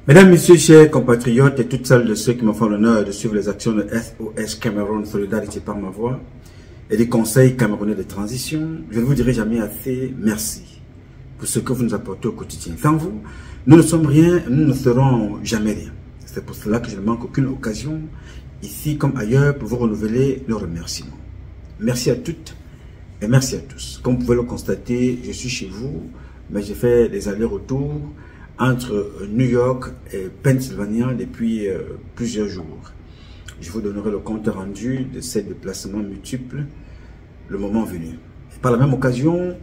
Mesdames, Messieurs, chers compatriotes et toutes celles de ceux qui me font l'honneur de suivre les actions de SOS Cameroun Solidarité par ma voix et des conseils camerounais de transition, je ne vous dirai jamais assez merci pour ce que vous nous apportez au quotidien. Sans vous, nous ne sommes rien, nous ne serons jamais rien. C'est pour cela que je ne manque aucune occasion, ici comme ailleurs, pour vous renouveler nos remerciements. Merci à toutes et merci à tous. Comme vous pouvez le constater, je suis chez vous, mais j'ai fait des allers-retours entre New York et Pennsylvanie depuis plusieurs jours. Je vous donnerai le compte rendu de ces déplacements multiples le moment venu. Et par la même occasion,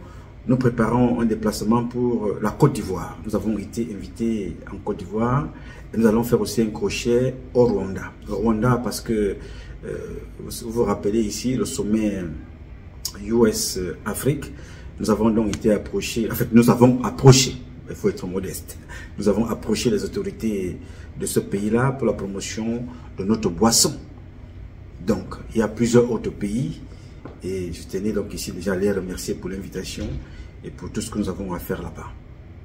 nous préparons un déplacement pour la Côte d'Ivoire. Nous avons été invités en Côte d'Ivoire et nous allons faire aussi un crochet au Rwanda. Au Rwanda parce que, vous vous rappelez ici, le sommet US-Afrique, nous avons donc été approchés, en fait nous avons approché, il faut être modeste, nous avons approché les autorités de ce pays-là pour la promotion de notre boisson. Donc, il y a plusieurs autres pays et je tenais donc ici déjà à les remercier pour l'invitation et pour tout ce que nous avons à faire là-bas.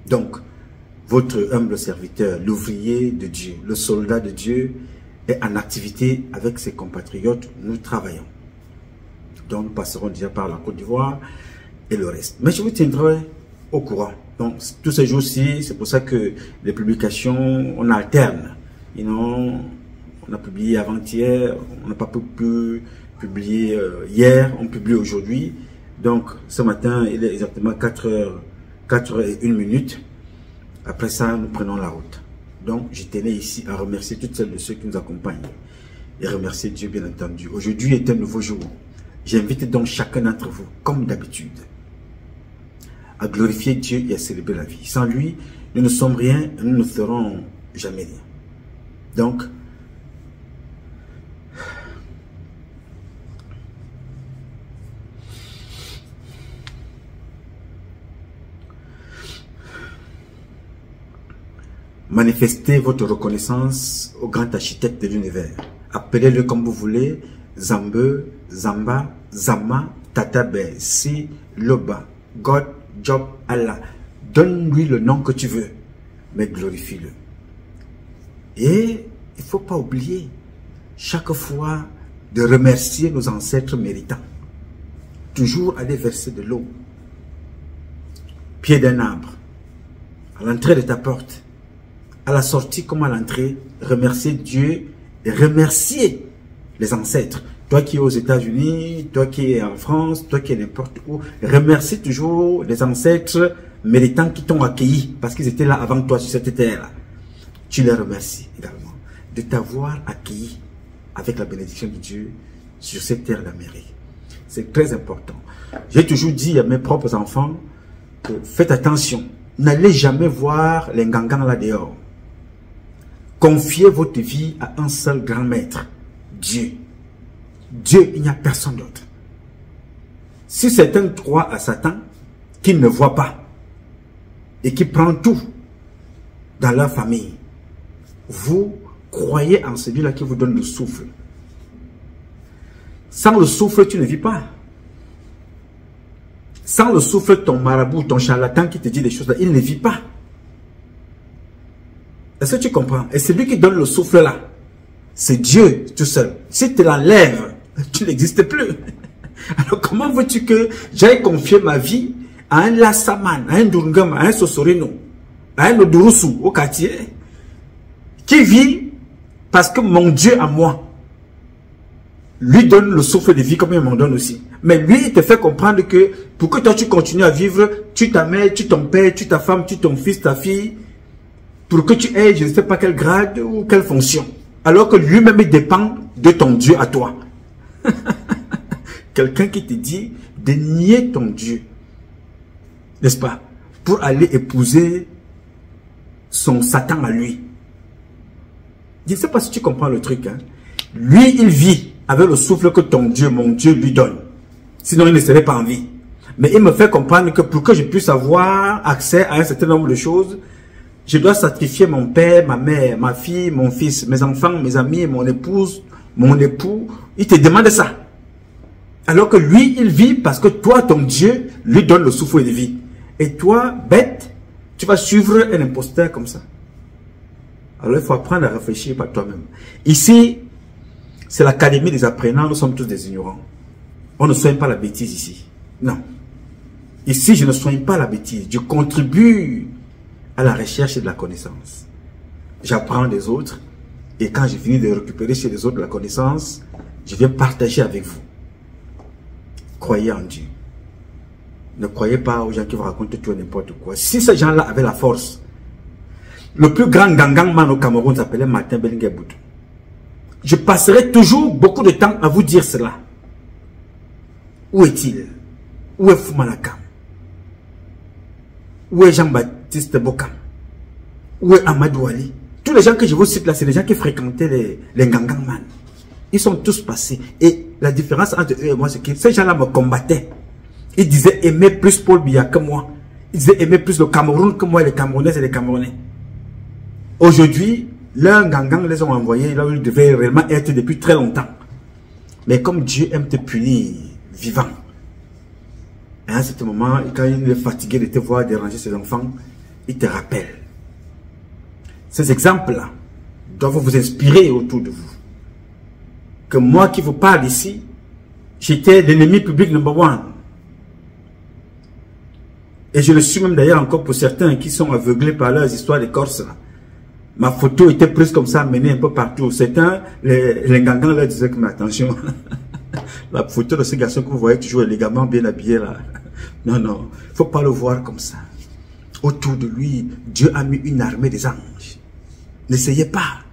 Donc, votre humble serviteur, l'ouvrier de Dieu, le soldat de Dieu est en activité avec ses compatriotes, nous travaillons. Donc, nous passerons déjà par la Côte d'Ivoire et le reste. Mais je vous tiendrai au courant. Donc, tous ces jours-ci, c'est pour ça que les publications, on alterne. On a publié avant-hier, on n'a pas pu publier hier, on publie aujourd'hui. Donc, ce matin, il est exactement 4h01. Après ça, nous prenons la route. Donc, je tenais ici à remercier toutes celles de ceux qui nous accompagnent. Et remercier Dieu, bien entendu. Aujourd'hui est un nouveau jour. J'invite donc chacun d'entre vous, comme d'habitude, à glorifier Dieu et à célébrer la vie. Sans lui, nous ne sommes rien, nous ne serons jamais rien. Donc, manifestez votre reconnaissance au grand architecte de l'univers. Appelez-le comme vous voulez, Zambe, Zamba, Zama, Tatabe, Si, Loba, God, Job, Allah. Donne-lui le nom que tu veux, mais glorifie-le. Et il ne faut pas oublier chaque fois de remercier nos ancêtres méritants. Toujours aller verser de l'eau, pied d'un arbre, à l'entrée de ta porte, à la sortie comme à l'entrée, remercier Dieu et remercier les ancêtres. Toi qui es aux États-Unis, toi qui es en France, toi qui es n'importe où, remercie toujours les ancêtres méritants qui t'ont accueilli parce qu'ils étaient là avant toi sur cette terre-là. Tu les remercies également de t'avoir accueilli avec la bénédiction de Dieu sur cette terre d'Amérique. C'est très important. J'ai toujours dit à mes propres enfants que faites attention, n'allez jamais voir les ngangans là dehors. Confiez votre vie à un seul grand maître, Dieu. Dieu, il n'y a personne d'autre. Si certains croient à Satan, qui ne voit pas et qui prend tout dans leur famille, vous croyez en celui-là qui vous donne le souffle. Sans le souffle, tu ne vis pas. Sans le souffle, ton marabout, ton charlatan qui te dit des choses là, il ne vit pas. Est-ce que tu comprends? Et celui qui donne le souffle là, c'est Dieu tout seul. Si tu l'enlèves, tu n'existes plus. Alors comment veux-tu que j'aille confier ma vie à un Lassaman, à un Durungam, à un Sosorino, à un Odurusu au quartier, qui vit parce que mon Dieu à moi lui donne le souffle de vie comme il m'en donne aussi. Mais lui, il te fait comprendre que pour que toi tu continues à vivre, tu ta mère, tu ton père, tu ta femme, tu ton fils, ta fille, pour que tu aies je ne sais pas quel grade ou quelle fonction. Alors que lui-même il dépend de ton Dieu à toi. Quelqu'un qui te dit de nier ton Dieu, n'est-ce pas, pour aller épouser son Satan à lui. Je ne sais pas si tu comprends le truc. Hein? Lui, il vit avec le souffle que ton Dieu, mon Dieu, lui donne. Sinon, il ne serait pas en vie. Mais il me fait comprendre que pour que je puisse avoir accès à un certain nombre de choses, je dois sacrifier mon père, ma mère, ma fille, mon fils, mes enfants, mes amis, mon épouse, mon époux. Il te demande ça. Alors que lui, il vit parce que toi, ton Dieu, lui donne le souffle de vie. Et toi, bête, tu vas suivre un imposteur comme ça. Alors il faut apprendre à réfléchir par toi-même. Ici, c'est l'académie des apprenants, nous sommes tous des ignorants. On ne soigne pas la bêtise ici. Non. Ici, je ne soigne pas la bêtise. Je contribue à la recherche de la connaissance. J'apprends des autres. Et quand j'ai fini de récupérer chez les autres la connaissance, je viens partager avec vous. Croyez en Dieu. Ne croyez pas aux gens qui vous racontent tout et n'importe quoi. Si ces gens-là avaient la force, le plus grand gangangman au Cameroun s'appelait Martin Bellingue Boutou. Je passerai toujours beaucoup de temps à vous dire cela. Où est-il? Où est Foumalakam? Où est Jean-Baptiste Bokam? Où est Amadou Ali? Tous les gens que je vous cite là, c'est les gens qui fréquentaient les gangangman. Ils sont tous passés. Et la différence entre eux et moi, c'est que ces gens-là me combattaient. Ils disaient aimer plus Paul Biya que moi. Ils disaient aimer plus le Cameroun que moi, les Camerounais et les Camerounais. Aujourd'hui, leurs gangang les ont envoyés là où ils devaient réellement être depuis très longtemps. Mais comme Dieu aime te punir vivant, et à ce moment, quand il est fatigué de te voir déranger ses enfants, il te rappelle. Ces exemples-là doivent vous inspirer autour de vous. Que moi qui vous parle ici, j'étais l'ennemi public number one. Et je le suis même d'ailleurs encore pour certains qui sont aveuglés par leurs histoires de Corse. Ma photo était prise comme ça, menée un peu partout. Certains, les gangans leur disaient que, mais attention, la photo de ce garçon que vous voyez toujours élégamment bien habillé là. Non, non, il ne faut pas le voir comme ça. Autour de lui, Dieu a mis une armée des anges. N'essayez pas.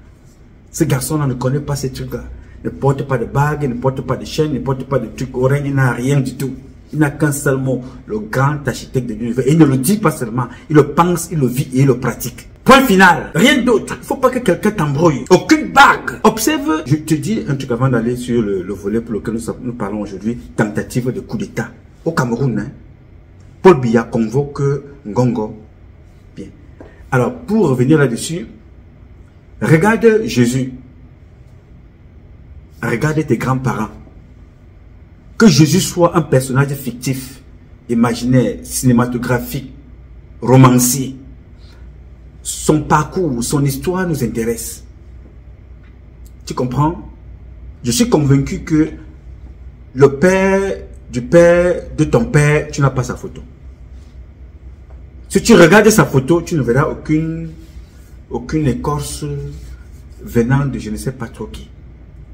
Ce garçon-là ne connaît pas ces trucs-là. Ne porte pas de bague, ne porte pas de chaîne, ne porte pas de trucs oreilles, il n'a rien du tout. Il n'a qu'un seul mot, le grand architecte de l'univers. Et il ne le dit pas seulement, il le pense, il le vit et il le pratique. Point final, rien d'autre. Il ne faut pas que quelqu'un t'embrouille. Aucune bague. Observe, je te dis un truc avant d'aller sur le volet pour lequel nous parlons aujourd'hui, tentative de coup d'État. Au Cameroun, hein, Paul Biya convoque Ngongo. Bien. Alors, pour revenir là-dessus, regarde Jésus. Regarde tes grands-parents. Que Jésus soit un personnage fictif, imaginaire, cinématographique, romancier. Son parcours, son histoire nous intéresse. Tu comprends? Je suis convaincu que le père du père de ton père, tu n'as pas sa photo. Si tu regardes sa photo, tu ne verras aucune écorce venant de je ne sais pas trop qui.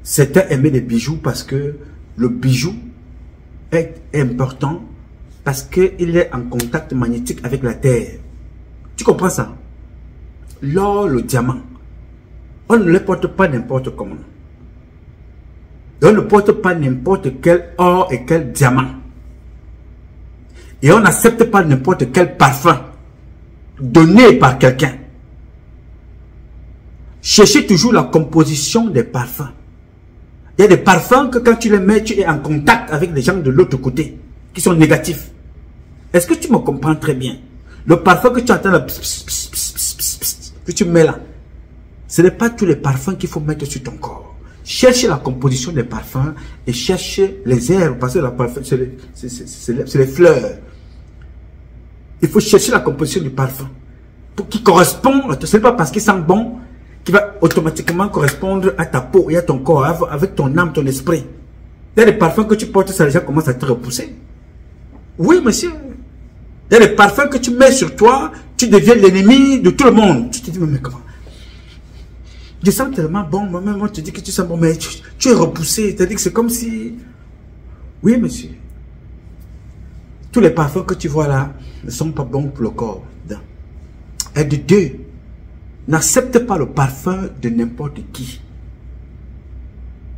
Certains aimaient les bijoux parce que le bijou est important parce qu'il est en contact magnétique avec la terre. Tu comprends ça? L'or, le diamant, on ne les porte pas n'importe comment. Et on ne porte pas n'importe quel or et quel diamant. Et on n'accepte pas n'importe quel parfum donné par quelqu'un. Cherchez toujours la composition des parfums. Il y a des parfums que quand tu les mets, tu es en contact avec les gens de l'autre côté, qui sont négatifs. Est-ce que tu me comprends très bien? Le parfum que tu entends là, que tu mets là, ce n'est pas tous les parfums qu'il faut mettre sur ton corps. Cherche la composition des parfums et cherche les herbes, parce que la parfum, c'est les fleurs. Il faut chercher la composition du parfum pour qu'il corresponde. Ce n'est pas parce qu'il sent bon qui va automatiquement correspondre à ta peau et à ton corps, avec ton âme, ton esprit. Il y a des parfums que tu portes, ça les gens commencent à te repousser. Oui, monsieur. Il y a des parfums que tu mets sur toi, tu deviens l'ennemi de tout le monde. Tu te dis, mais comment? Je sens tellement bon, moi tu dis que tu sens bon, mais tu es repoussé. C'est-à-dire que c'est comme si... Oui, monsieur. Tous les parfums que tu vois là ne sont pas bons pour le corps. Et de deux, n'accepte pas le parfum de n'importe qui.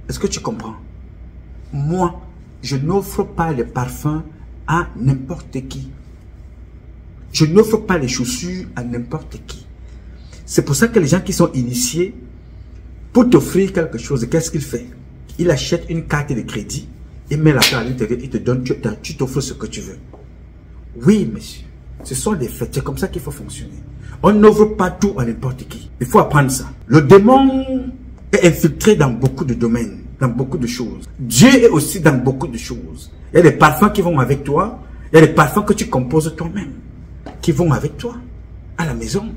Est-ce que tu comprends? Moi, je n'offre pas les parfums à n'importe qui. Je n'offre pas les chaussures à n'importe qui. C'est pour ça que les gens qui sont initiés, pour t'offrir quelque chose, qu'est-ce qu'il fait? Il achète une carte de crédit, il met la carte à l'intérieur, il te donne, tu t'offres ce que tu veux. Oui, monsieur. Ce sont des faits. C'est comme ça qu'il faut fonctionner. On n'offre pas tout à n'importe qui. Il faut apprendre ça. Le démon est infiltré dans beaucoup de domaines, dans beaucoup de choses. Dieu est aussi dans beaucoup de choses. Il y a des parfums qui vont avec toi. Il y a des parfums que tu composes toi-même, qui vont avec toi, à la maison.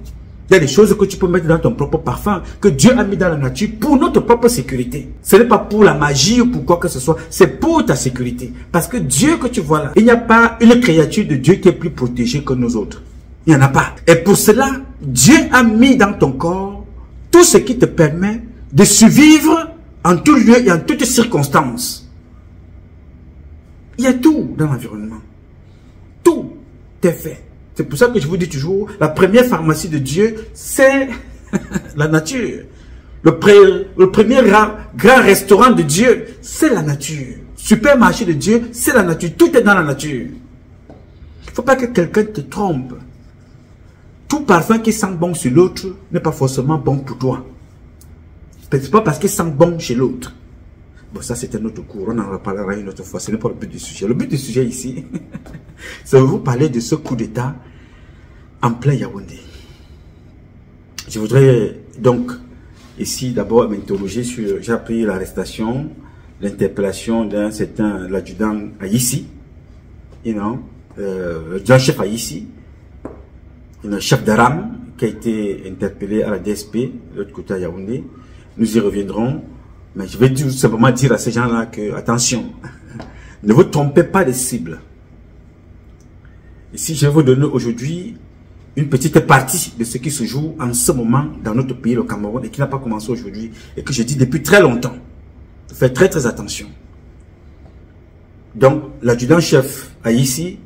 Il y a des choses que tu peux mettre dans ton propre parfum, que Dieu a mis dans la nature pour notre propre sécurité. Ce n'est pas pour la magie ou pour quoi que ce soit, c'est pour ta sécurité. Parce que Dieu que tu vois là, il n'y a pas une créature de Dieu qui est plus protégée que nous autres. Il n'y en a pas. Et pour cela, Dieu a mis dans ton corps tout ce qui te permet de survivre en tout lieu et en toutes circonstances. Il y a tout dans l'environnement. Tout est fait. C'est pour ça que je vous dis toujours, la première pharmacie de Dieu, c'est la nature. Le premier grand restaurant de Dieu, c'est la nature. Supermarché de Dieu, c'est la nature. Tout est dans la nature. Il ne faut pas que quelqu'un te trompe. Tout parfum qui sent bon sur l'autre n'est pas forcément bon pour toi. Ce n'est pas parce qu'il sent bon chez l'autre. Bon, ça c'est un autre cours, on en reparlera une autre fois, ce n'est pas le but du sujet. Le but du sujet ici, c'est de vous parler de ce coup d'État en plein Yaoundé. Je voudrais donc ici d'abord m'interroger sur, j'ai appris l'arrestation, l'interpellation d'un certain, l'adjudant Aïssi, l'adjudant-chef Aïssi, un chef d'Aram qui a été interpellé à la DSP, de l'autre côté à Yaoundé. Nous y reviendrons. Mais je vais tout simplement dire à ces gens-là que, attention, ne vous trompez pas de cible. Ici, je vais vous donner aujourd'hui une petite partie de ce qui se joue en ce moment dans notre pays, le Cameroun, et qui n'a pas commencé aujourd'hui, et que je dis depuis très longtemps. Faites très très attention. Donc, l'adjudant-chef Aïssi,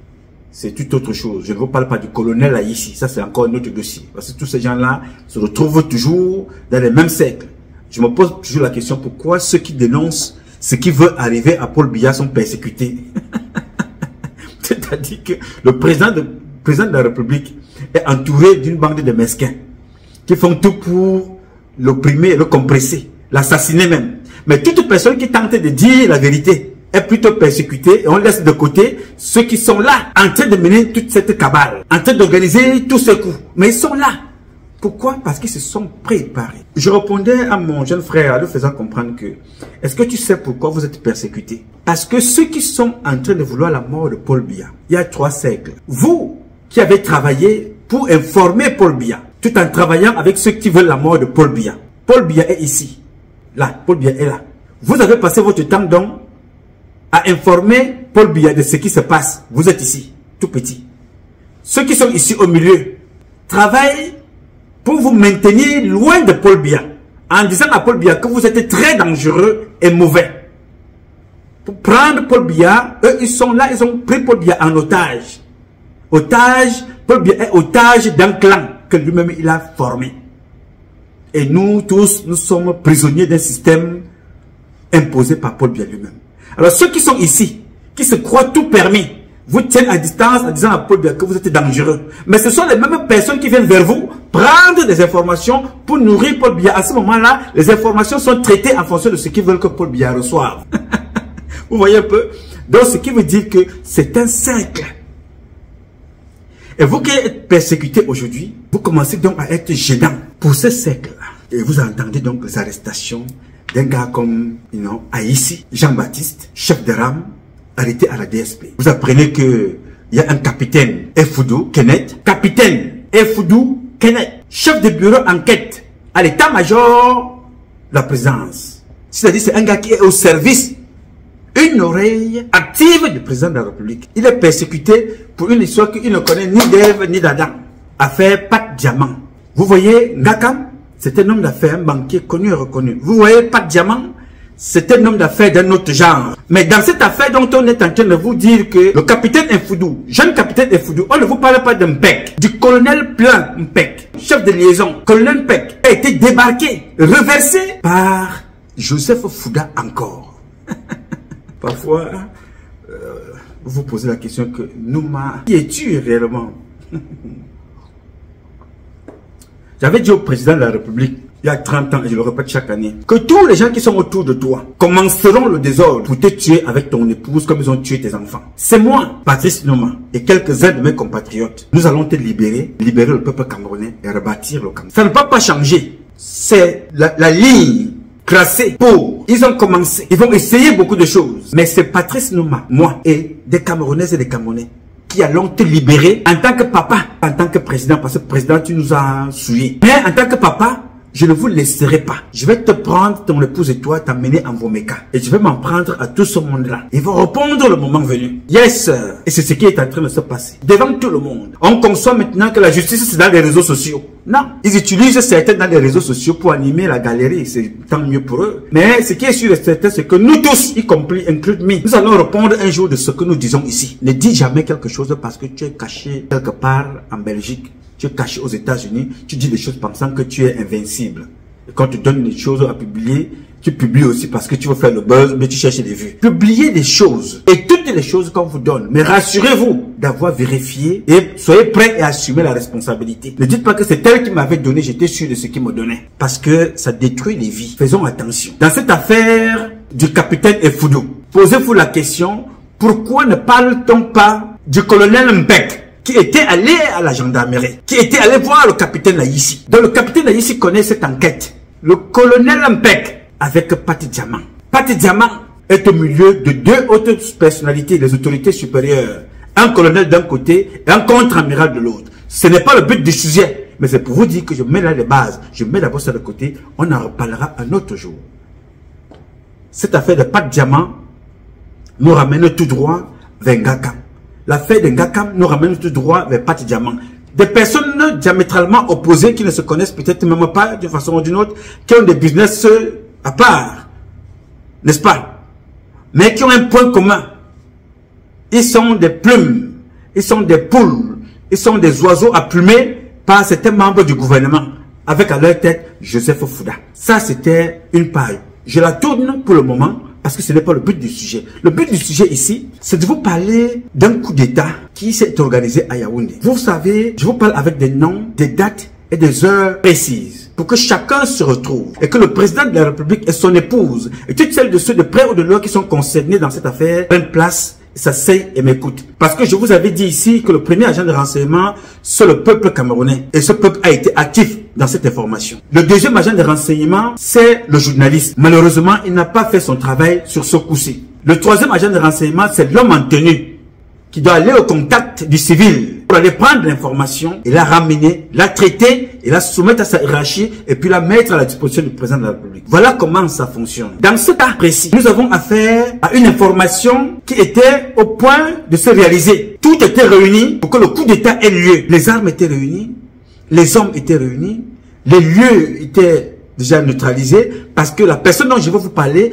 c'est toute autre chose. Je ne vous parle pas du colonel Aïssi, ça c'est encore un autre dossier. Parce que tous ces gens-là se retrouvent toujours dans les mêmes cercles. Je me pose toujours la question, pourquoi ceux qui dénoncent ce qui veut arriver à Paul Biya sont persécutés? C'est-à-dire que le président de la République est entouré d'une bande de mesquins qui font tout pour l'opprimer, le compresser, l'assassiner même. Mais toute personne qui tente de dire la vérité est plutôt persécutée et on laisse de côté ceux qui sont là en train de mener toute cette cabale, en train d'organiser tous ces coups. Mais ils sont là. Pourquoi? Parce qu'ils se sont préparés. Je répondais à mon jeune frère en lui faisant comprendre que, est-ce que tu sais pourquoi vous êtes persécutés? Parce que ceux qui sont en train de vouloir la mort de Paul Biya, il y a 3 siècles. Vous qui avez travaillé pour informer Paul Biya, tout en travaillant avec ceux qui veulent la mort de Paul Biya. Paul Biya est ici. Là, Paul Biya est là. Vous avez passé votre temps donc à informer Paul Biya de ce qui se passe. Vous êtes ici, tout petit. Ceux qui sont ici au milieu travaillent pour vous maintenir loin de Paul Biya, en disant à Paul Biya que vous êtes très dangereux et mauvais. Pour prendre Paul Biya, eux ils sont là, ils ont pris Paul Biya en otage. Paul Biya est otage d'un clan que lui-même il a formé. Et nous tous, nous sommes prisonniers d'un système imposé par Paul Biya lui-même. Alors ceux qui sont ici, qui se croient tout permis, vous tiennent à distance en disant à Paul Biya que vous êtes dangereux. Mais ce sont les mêmes personnes qui viennent vers vous prendre des informations pour nourrir Paul Biya. À ce moment-là, les informations sont traitées en fonction de ce qu'ils veulent que Paul Biya reçoive. Vous voyez un peu? Donc ce qui veut dire que c'est un cercle. Et vous qui êtes persécutés aujourd'hui, vous commencez donc à être gênant pour ce cercle-là. Et vous entendez donc les arrestations d'un gars comme Aïssi, Jean-Baptiste, chef de rame, arrêté à la DSP. Vous apprenez que il y a un capitaine Efoudou Kenneth, capitaine Efoudou Kenneth, chef de bureau enquête à l'état-major de la présidence. C'est-à-dire c'est un gars qui est au service, une oreille active du président de la République. Il est persécuté pour une histoire qu'il ne connaît ni d'Ève ni d'Adam. Affaire Pat Diamant. Vous voyez, Ngakam, c'est un homme d'affaires, un banquier connu et reconnu. Vous voyez, Pat Diamant, c'est un homme d'affaires d'un autre genre. Mais dans cette affaire dont on est en train de vous dire que le capitaine Efoudou, jeune capitaine Efoudou, on ne vous parle pas de Mpek, du colonel Plan Mpek, chef de liaison. Colonel Mpek a été débarqué, reversé par Joseph Fouda encore. Parfois, vous vous posez la question que Nouma, qui es-tu réellement? J'avais dit au président de la République, il y a 30 ans, et je le répète chaque année, que tous les gens qui sont autour de toi commenceront le désordre pour te tuer avec ton épouse comme ils ont tué tes enfants. C'est moi, Patrice Nouma, et quelques-uns de mes compatriotes. Nous allons te libérer le peuple camerounais et rebâtir le Cameroun. Ça ne va pas changer. C'est la ligne tracée pour... Ils ont commencé, ils vont essayer beaucoup de choses. Mais c'est Patrice Nouma, moi, et des Camerounaises et des Camerounais qui allons te libérer en tant que papa, en tant que président, parce que président, tu nous as souillés. Mais en tant que papa, je ne vous laisserai pas. Je vais te prendre, ton épouse et toi, t'amener en Vomeka. Et je vais m'en prendre à tout ce monde-là. Ils vont répondre le moment venu. Yes, sir. Et c'est ce qui est en train de se passer. Devant tout le monde. On conçoit maintenant que la justice, c'est dans les réseaux sociaux. Non. Ils utilisent certains dans les réseaux sociaux pour animer la galerie. C'est tant mieux pour eux. Mais ce qui est sûr et certain, c'est que nous tous, y compris, inclus me, nous allons répondre un jour de ce que nous disons ici. Ne dis jamais quelque chose parce que tu es caché quelque part en Belgique. Tu es caché aux États-Unis, tu dis des choses pensant que tu es invincible. Et quand tu donnes des choses à publier, tu publies aussi parce que tu veux faire le buzz, mais tu cherches des vues. Publiez des choses et toutes les choses qu'on vous donne. Mais rassurez-vous d'avoir vérifié et soyez prêts à assumer la responsabilité. Ne dites pas que c'est elle qui m'avait donné, j'étais sûr de ce qu'il me donnait. Parce que ça détruit les vies. Faisons attention. Dans cette affaire du capitaine Efudou, posez-vous la question, pourquoi ne parle-t-on pas du colonel Mbek, qui était allé à la gendarmerie, qui était allé voir le capitaine Laïssi. Donc le capitaine Laïssi connaît cette enquête. Le colonel Mpek avec Pati Diamant. Pati Diamant est au milieu de deux autres personnalités, les autorités supérieures. Un colonel d'un côté et un contre-amiral de l'autre. Ce n'est pas le but du sujet, mais c'est pour vous dire que je mets là les bases. Je mets d'abord ça de côté, on en reparlera un autre jour. Cette affaire de Pati Diamant nous ramène tout droit vers Ngakam. L'affaire de Ngakam nous ramène tout droit vers Pati Diamant. Des personnes diamétralement opposées qui ne se connaissent peut-être même pas d'une façon ou d'une autre, qui ont des business à part, n'est-ce pas? Mais qui ont un point commun. Ils sont des plumes, ils sont des poules, ils sont des oiseaux appelés par certains membres du gouvernement, avec à leur tête Joseph Fouda. Ça, c'était une page. Je la tourne pour le moment, parce que ce n'est pas le but du sujet. Le but du sujet ici, c'est de vous parler d'un coup d'État qui s'est organisé à Yaoundé. Vous savez, je vous parle avec des noms, des dates et des heures précises pour que chacun se retrouve et que le président de la République et son épouse et toutes celles de ceux de près ou de loin qui sont concernés dans cette affaire prennent place, s'asseyent et m'écoutent. Parce que je vous avais dit ici que le premier agent de renseignement, c'est le peuple camerounais. Et ce peuple a été actif dans cette information. Le deuxième agent de renseignement, c'est le journaliste. Malheureusement, il n'a pas fait son travail sur ce coup-ci. Le troisième agent de renseignement, c'est l'homme en tenue qui doit aller au contact du civil pour aller prendre l'information et la ramener, la traiter et la soumettre à sa hiérarchie et puis la mettre à la disposition du président de la République. Voilà comment ça fonctionne. Dans ce cas précis, nous avons affaire à une information qui était au point de se réaliser. Tout était réuni pour que le coup d'État ait lieu. Les armes étaient réunies, les hommes étaient réunis, les lieux étaient déjà neutralisés parce que la personne dont je vais vous parler,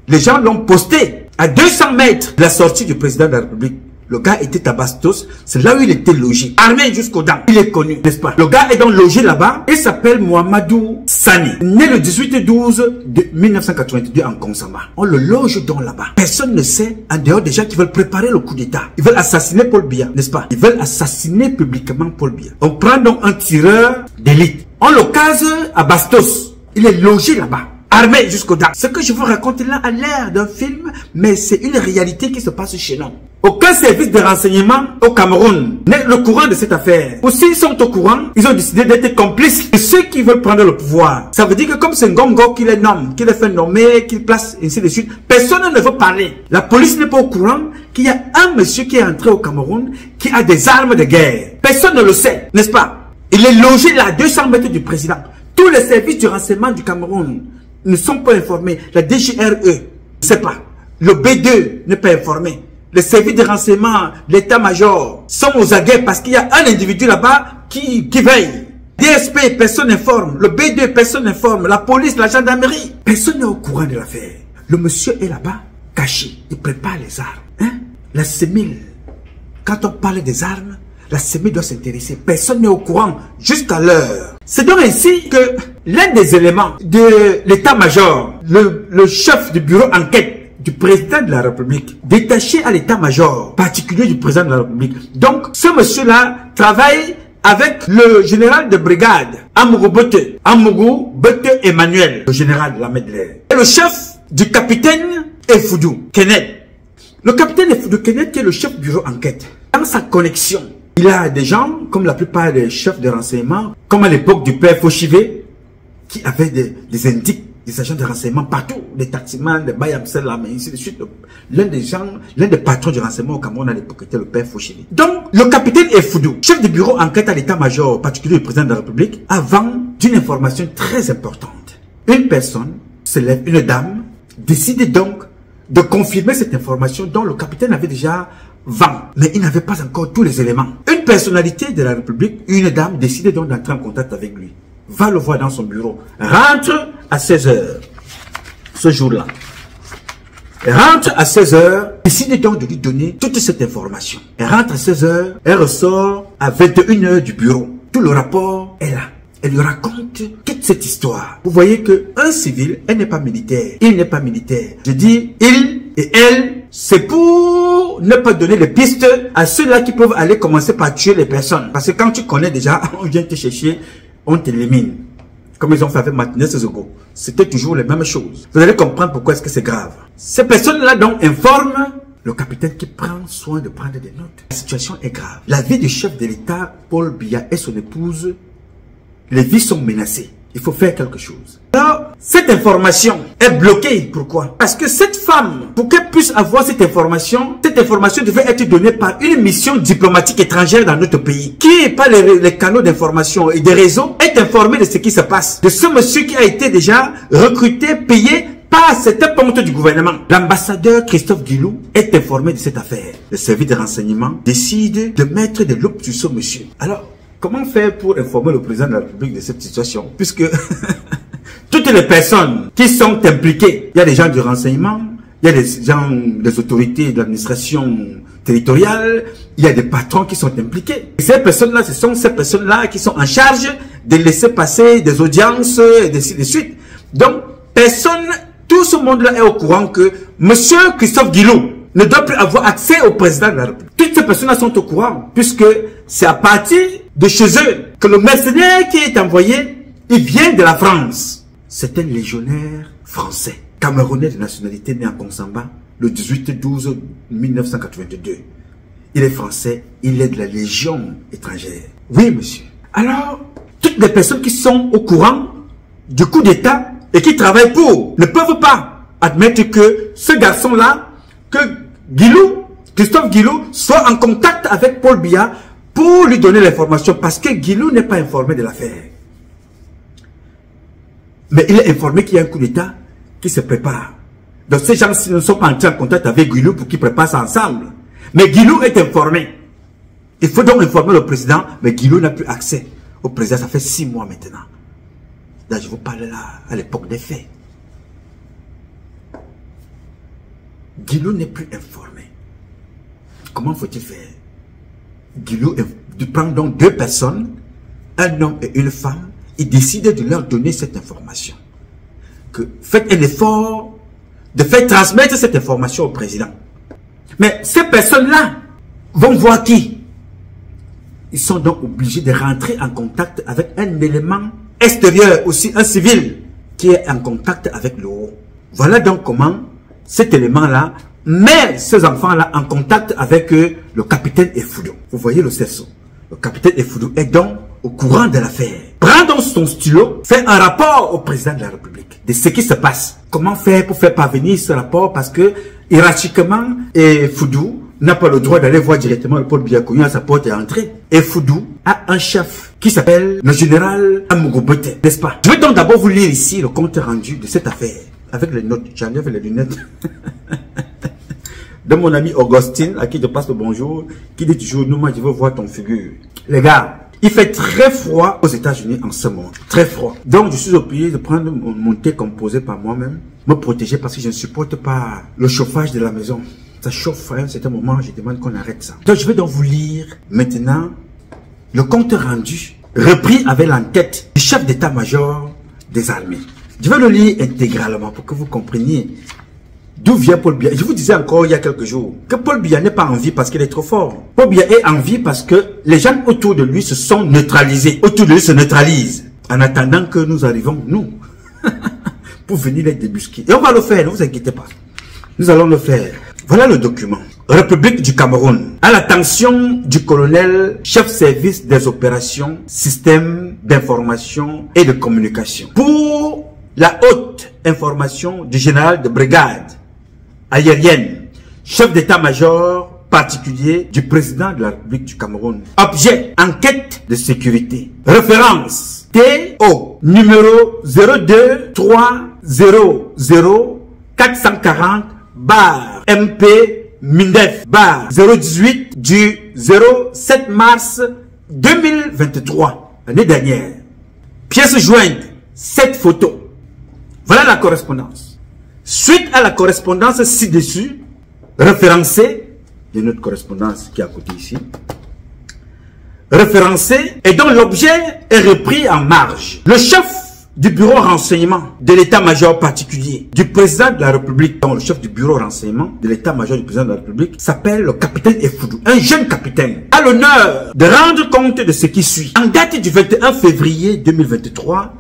les gens l'ont posté à 200 mètres de la sortie du président de la République. Le gars était à Bastos, c'est là où il était logé, armé jusqu'aux dents. Il est connu, n'est-ce pas? Le gars est donc logé là-bas. Il s'appelle Mohamedou Sani, né le 18-12 de 1982 en Konsama. On le loge donc là-bas. Personne ne sait, en dehors des gens qui veulent préparer le coup d'État. Ils veulent assassiner Paul Biya, n'est-ce pas? Ils veulent assassiner publiquement Paul Biya. On prend donc un tireur d'élite. On le case à Bastos. Il est logé là-bas, armé jusqu'aux dents. Ce que je vous raconte là a l'air d'un film, mais c'est une réalité qui se passe chez nous. Aucun service de renseignement au Cameroun n'est au courant de cette affaire. Ou s'ils sont au courant, ils ont décidé d'être complices de ceux qui veulent prendre le pouvoir. Ça veut dire que comme c'est Ngongo qui les nomme, qui les fait nommer, qui place, ainsi de suite, personne ne veut parler. La police n'est pas au courant qu'il y a un monsieur qui est entré au Cameroun qui a des armes de guerre. Personne ne le sait, n'est-ce pas? Il est logé là à 200 mètres du président. Tous les services du renseignement du Cameroun ne sont pas informés. La DGRE ne sait pas. Le B2 n'est pas informé. Les services de renseignement, l'état-major sont aux aguets parce qu'il y a un individu là-bas qui veille. DSP, personne n'informe. Le B2, personne n'informe. La police, la gendarmerie, personne n'est au courant de l'affaire. Le monsieur est là-bas, caché. Il prépare les armes. Hein? La CEMIL, quand on parle des armes, la CEMIL doit s'intéresser. Personne n'est au courant jusqu'à l'heure. C'est donc ainsi que l'un des éléments de l'état-major, le chef du bureau enquête du président de la République, détaché à l'état-major particulier du président de la République. Donc, ce monsieur-là travaille avec le général de brigade, Amougou Bete Emmanuel, le général de la Medley, et le chef du capitaine Efudou Kenneth. Le capitaine Efudou Kenneth qui est le chef du bureau enquête. Dans sa connexion, il a des gens, comme la plupart des chefs de renseignement, comme à l'époque du père Fauchivé, qui avaient des indices des agents de renseignement partout, des taximans, des bayamsels, mais ainsi de suite. L'un des patrons du renseignement au Cameroun à l'époque était le père Fouchili. Donc, le capitaine Effoudou, chef du bureau enquête à l'état-major particulier du président de la République, avant d'une information très importante. Une personne se lève, une dame, décide donc de confirmer cette information dont le capitaine avait déjà vent, mais il n'avait pas encore tous les éléments. Une personnalité de la République, une dame, décide donc d'entrer en contact avec lui. Va le voir dans son bureau. Rentre à 16 h ce jour-là. Rentre à 16 h, décide donc de lui donner toute cette information. Elle rentre à 16 h, elle ressort à 21 h du bureau. Tout le rapport est là. Elle lui raconte toute cette histoire. Vous voyez que un civil, elle n'est pas militaire. Il n'est pas militaire. Je dis il et elle, c'est pour ne pas donner les pistes à ceux-là qui peuvent aller commencer par tuer les personnes. Parce que quand tu connais déjà, on vient te chercher, on t'élimine. Comme ils ont fait avec Martinez et Zogo. C'était toujours les mêmes choses. Vous allez comprendre pourquoi est-ce que c'est grave. Ces personnes-là donc informent le capitaine qui prend soin de prendre des notes. La situation est grave. La vie du chef de l'État, Paul Biya, et son épouse, les vies sont menacées. Il faut faire quelque chose. Alors, cette information est bloquée. Pourquoi? Parce que cette femme, pour qu'elle puisse avoir cette information devait être donnée par une mission diplomatique étrangère dans notre pays, qui, par les canaux d'information et des réseaux, est informée de ce qui se passe. De ce monsieur qui a été déjà recruté, payé par cette ponte du gouvernement. L'ambassadeur Christophe Guilou est informé de cette affaire. Le service de renseignement décide de mettre de l'eau sur ce monsieur. Alors, comment faire pour informer le président de la République de cette situation? Puisque toutes les personnes qui sont impliquées, il y a des gens du renseignement, il y a des gens des autorités de l'administration territoriale, il y a des patrons qui sont impliqués. Et ces personnes-là, ce sont ces personnes-là qui sont en charge de laisser passer des audiences et ainsi de suite. Donc, personne, tout ce monde-là est au courant que monsieur Christophe Guilou ne doit plus avoir accès au président de la République. Toutes ces personnes-là sont au courant, puisque c'est à partir de chez eux que le mercenaire qui est envoyé, il vient de la France. C'est un légionnaire français, camerounais de nationalité, né en Consamba, le 18/12/1982. Il est français, il est de la Légion étrangère. Oui, monsieur. Alors, toutes les personnes qui sont au courant du coup d'État et qui travaillent pour, ne peuvent pas admettre que ce garçon-là, que Christophe Guilou, soit en contact avec Paul Biya pour lui donner l'information, parce que Guilou n'est pas informé de l'affaire. Mais il est informé qu'il y a un coup d'État qui se prépare. Donc ces gens-ci ne sont pas entrés en contact avec Guilou pour qu'ils préparent ça ensemble. Mais Guilou est informé. Il faut donc informer le président, mais Guilou n'a plus accès au président. Ça fait 6 mois maintenant. Là, je vous parle là, à l'époque des faits. Guilou n'est plus informé. Comment faut-il faire? Guilou prend donc 2 personnes, un homme et une femme, il décide de leur donner cette information. Que faites un effort de faire transmettre cette information au président. Mais ces personnes-là vont voir qui? Ils sont donc obligés de rentrer en contact avec un élément extérieur, aussi un civil, qui est en contact avec le haut. Voilà donc comment cet élément-là met ces enfants-là en contact avec le capitaine Effoudou. Vous voyez le cerceau. Le capitaine Effoudou est donc au courant de l'affaire. Prends donc son stylo, fais un rapport au président de la République de ce qui se passe. Comment faire pour faire parvenir ce rapport? Parce que, hiérarchiquement, Effoudou n'a pas le droit d'aller voir directement le Paul Biya à sa porte et entrer. Effoudou a un chef qui s'appelle le général Amugobote, n'est-ce pas? Je vais donc d'abord vous lire ici le compte rendu de cette affaire. Avec les notes, j'enlève les lunettes. De mon ami Augustine, à qui je passe le bonjour, qui dit toujours, nous, moi, je veux voir ton figure. Les gars, il fait très froid aux États-Unis en ce moment. Très froid. Donc, je suis obligé de prendre mon thé composé par moi-même, me protéger parce que je ne supporte pas le chauffage de la maison. Ça chauffe à un certain moment, je demande qu'on arrête ça. Donc, je vais donc vous lire maintenant le compte rendu, repris avec l'enquête du chef d'état-major des armées. Je vais le lire intégralement pour que vous compreniez d'où vient Paul Biya. Je vous disais encore il y a quelques jours que Paul Biya n'est pas en vie parce qu'il est trop fort. Paul Biya est en vie parce que les gens autour de lui se sont neutralisés. Autour de lui se neutralisent. En attendant que nous arrivons, nous, pour venir les débusquer. Et on va le faire, ne vous inquiétez pas. Nous allons le faire. Voilà le document. République du Cameroun. À l'attention du colonel, chef service des opérations, système d'information et de communication. Pour la haute information du général de brigade aérienne, chef d'état-major particulier du président de la République du Cameroun. Objet, enquête de sécurité. Référence, TO, numéro 02300 440 MP Mindef 018 du 07 mars 2023, l'année dernière. Pièce jointe, cette photo. Voilà la correspondance. Suite à la correspondance ci-dessus, référencée, de notre correspondance qui est à côté ici, référencée et dont l'objet est repris en marge. Le chef du bureau renseignement de l'état-major particulier du président de la République, dont le chef du bureau renseignement de l'état-major du président de la République s'appelle le capitaine Effoudou, un jeune capitaine, a l'honneur de rendre compte de ce qui suit. En date du 21 février 2023,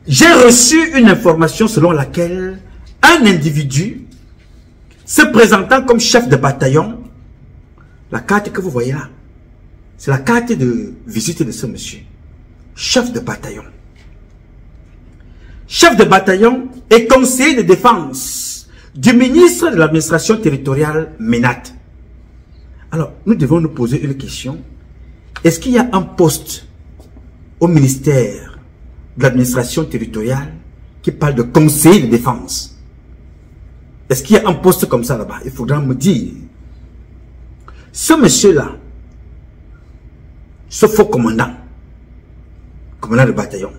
j'ai reçu une information selon laquelle un individu se présentant comme chef de bataillon, la carte que vous voyez là, c'est la carte de visite de ce monsieur, chef de bataillon. Chef de bataillon et conseiller de défense du ministre de l'administration territoriale MENAT. Alors, nous devons nous poser une question. Est-ce qu'il y a un poste au ministère de l'administration territoriale qui parle de conseiller de défense? Est-ce qu'il y a un poste comme ça là-bas? Il faudra me dire. Ce monsieur-là, ce faux commandant de bataillon,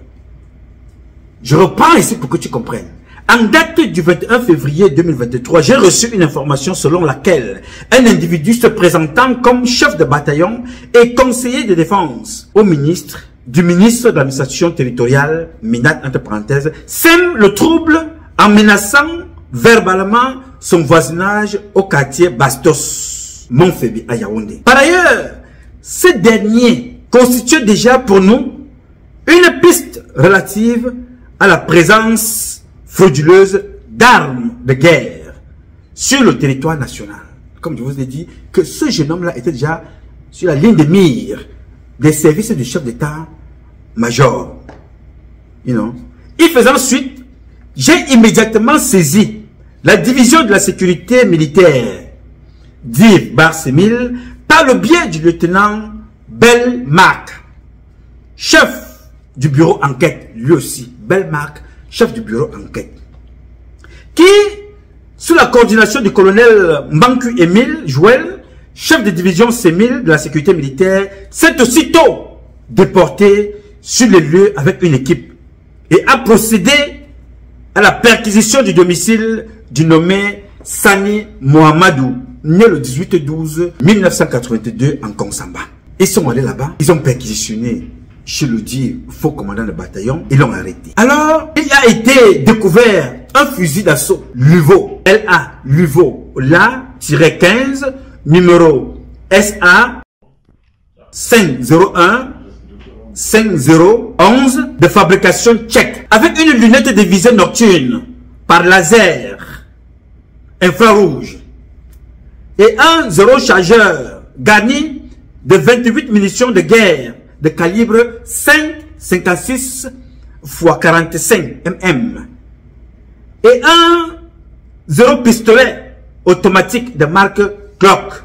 je reprends ici pour que tu comprennes. En date du 21 février 2023, j'ai reçu une information selon laquelle un individu se présentant comme chef de bataillon et conseiller de défense au ministre de l'administration territoriale, MENAT entre parenthèses, sème le trouble en menaçant verbalement son voisinage au quartier Bastos, Montfébi à Yaoundé. Par ailleurs, ce dernier constitue déjà pour nous une piste relative à la présence frauduleuse d'armes de guerre sur le territoire national. Comme je vous ai dit, que ce jeune homme-là était déjà sur la ligne de mire des services du chef d'état-major. You know? Et faisant suite, j'ai immédiatement saisi la division de la sécurité militaire d'Yves Barsemil par le biais du lieutenant Belmarc, chef du bureau enquête, lui aussi, Belmarc, chef du bureau enquête, qui, sous la coordination du colonel Mbanku Émile Joël, chef de division C1000 de la sécurité militaire, s'est aussitôt déporté sur les lieux avec une équipe et a procédé à la perquisition du domicile du nommé Sani Mohamedou, né le 18-12-1982 en Konsamba. Ils sont allés là-bas, ils ont perquisitionné chez le dit faux commandant de bataillon, ils l'ont arrêté. Alors, il a été découvert un fusil d'assaut Luvo, LA, Luvo, LA-15, numéro SA 501 5011 de fabrication tchèque, avec une lunette de visée nocturne par laser infrarouge et un zéro chargeur garni de 28 munitions de guerre de calibre 5,56 x 45 mm et un zéro pistolet automatique de marque Glock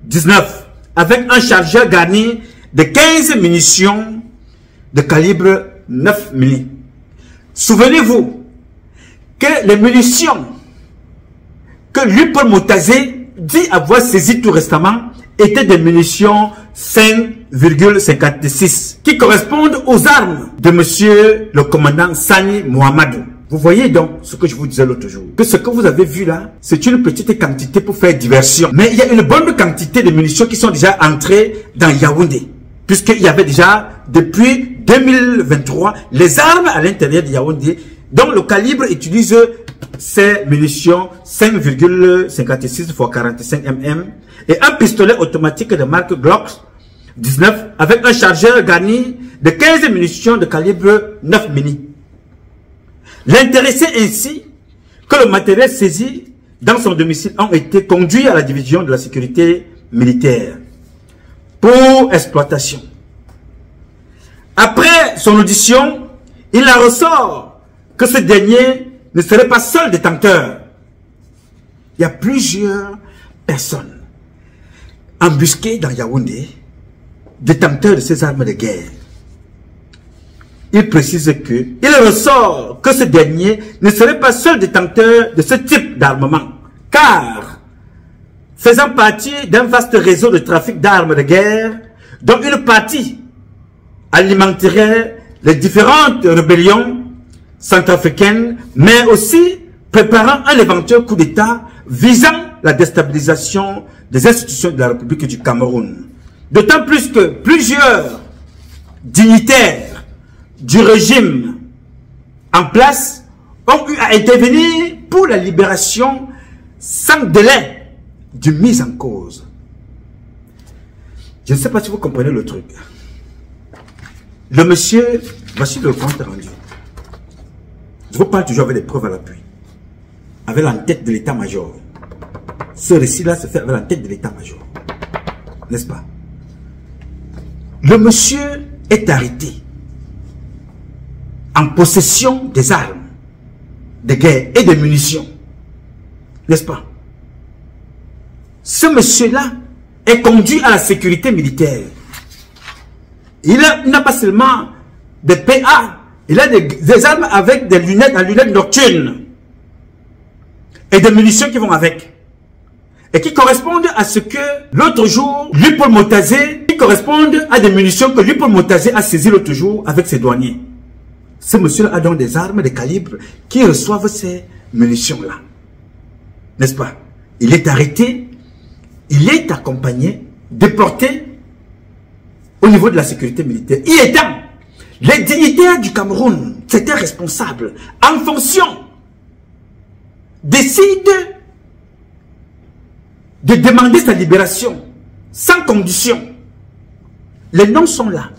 19 avec un chargeur garni de 15 munitions de calibre 9 mm. Souvenez-vous que les munitions que Lupol Moutazé dit avoir saisi tout récemment étaient des munitions 5,56 qui correspondent aux armes de monsieur le commandant Sani Mohamedou. Vous voyez donc ce que je vous disais l'autre jour, que ce que vous avez vu là, c'est une petite quantité pour faire diversion. Mais il y a une bonne quantité de munitions qui sont déjà entrées dans Yaoundé, puisqu'il y avait déjà, depuis 2023, les armes à l'intérieur de Yaoundé, dont le calibre utilise ces munitions 5,56 x 45 mm et un pistolet automatique de marque Glock 19 avec un chargeur garni de 15 munitions de calibre 9 mm. L'intéressé ainsi que le matériel saisi dans son domicile ont été conduits à la division de la sécurité militaire pour exploitation. Après son audition, il en ressort que ce dernier ne serait pas seul détenteur. Il y a plusieurs personnes embusquées dans Yaoundé, détenteurs de ces armes de guerre. Il précise que il ressort que ce dernier ne serait pas seul détenteur de ce type d'armement, car faisant partie d'un vaste réseau de trafic d'armes de guerre, dont une partie alimenterait les différentes rébellions centrafricaines, mais aussi préparant un éventuel coup d'État visant la déstabilisation des institutions de la République du Cameroun. D'autant plus que plusieurs dignitaires du régime en place ont eu à intervenir pour la libération sans délai du mis en cause. Je ne sais pas si vous comprenez le truc. Le monsieur, voici le compte rendu. Je vous parle toujours avec des preuves à l'appui. Avec l'entête de l'état-major. Ce récit-là se fait avec l'entête de l'état-major. N'est-ce pas? Le monsieur est arrêté en possession des armes de guerre et des munitions. N'est-ce pas? Ce monsieur-là est conduit à la sécurité militaire. Il n'a pas seulement des PA, il a des armes avec des lunettes, nocturnes. Et des munitions qui vont avec. Et qui correspondent à ce que l'autre jour, lui Paul Motazé, qui correspondent à des munitions que lui Paul Motazé a saisi l'autre jour avec ses douaniers. Ce monsieur-là a donc des armes de calibre qui reçoivent ces munitions-là. N'est-ce pas? Il est arrêté, il est accompagné, déporté au niveau de la sécurité militaire. Il est temps. Les dignitaires du Cameroun, c'était responsable, en fonction, décident de demander sa libération, sans condition. Les noms sont là.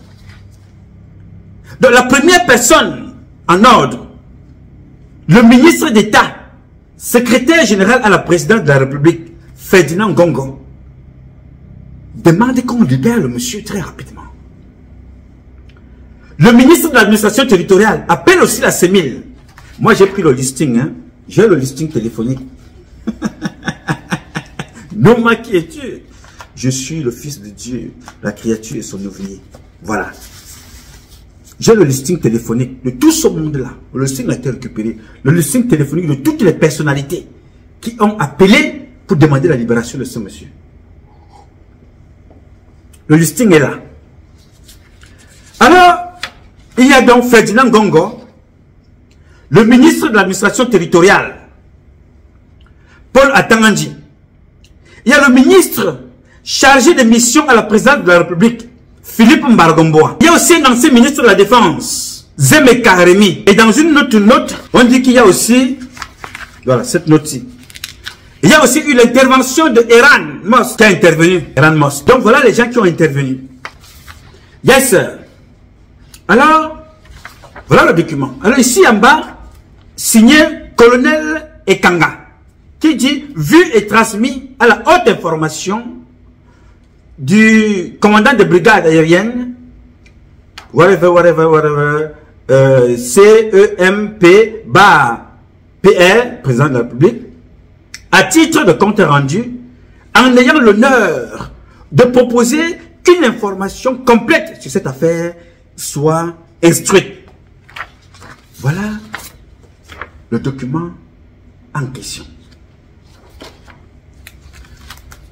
Donc la première personne en ordre, le ministre d'État, secrétaire général à la présidence de la République, Ferdinand Ngongo, demande qu'on libère le monsieur très rapidement. Le ministre de l'administration territoriale appelle aussi la CEMIL. Moi j'ai pris le listing, hein. J'ai le listing téléphonique. Non, ma qui es-tu? Je suis le fils de Dieu, la créature et son ouvrier. Voilà. J'ai le listing téléphonique de tout ce monde-là. Le listing a été récupéré. Le listing téléphonique de toutes les personnalités qui ont appelé pour demander la libération de ce monsieur. Le listing est là. Alors, il y a donc Ferdinand Ngongo, le ministre de l'administration territoriale, Paul Atangandji. Il y a le ministre chargé des missions à la présidence de la République, Philippe Mbargomboa. Il y a aussi un ancien ministre de la Défense, Zeme Karemi. Et dans une autre note, on dit qu'il y a aussi, voilà, cette note-ci. Il y a aussi eu l'intervention de Eran Moss qui a intervenu. Eran Moss. Donc voilà les gens qui ont intervenu. Yes, sir. Alors, voilà le document. Alors ici en bas, signé colonel Ekanga, qui dit, vu et transmis à la haute information du commandant de brigade aérienne, CEMP PR, président de la République, à titre de compte rendu, en ayant l'honneur de proposer qu'une information complète sur cette affaire soit instruite. Voilà le document en question.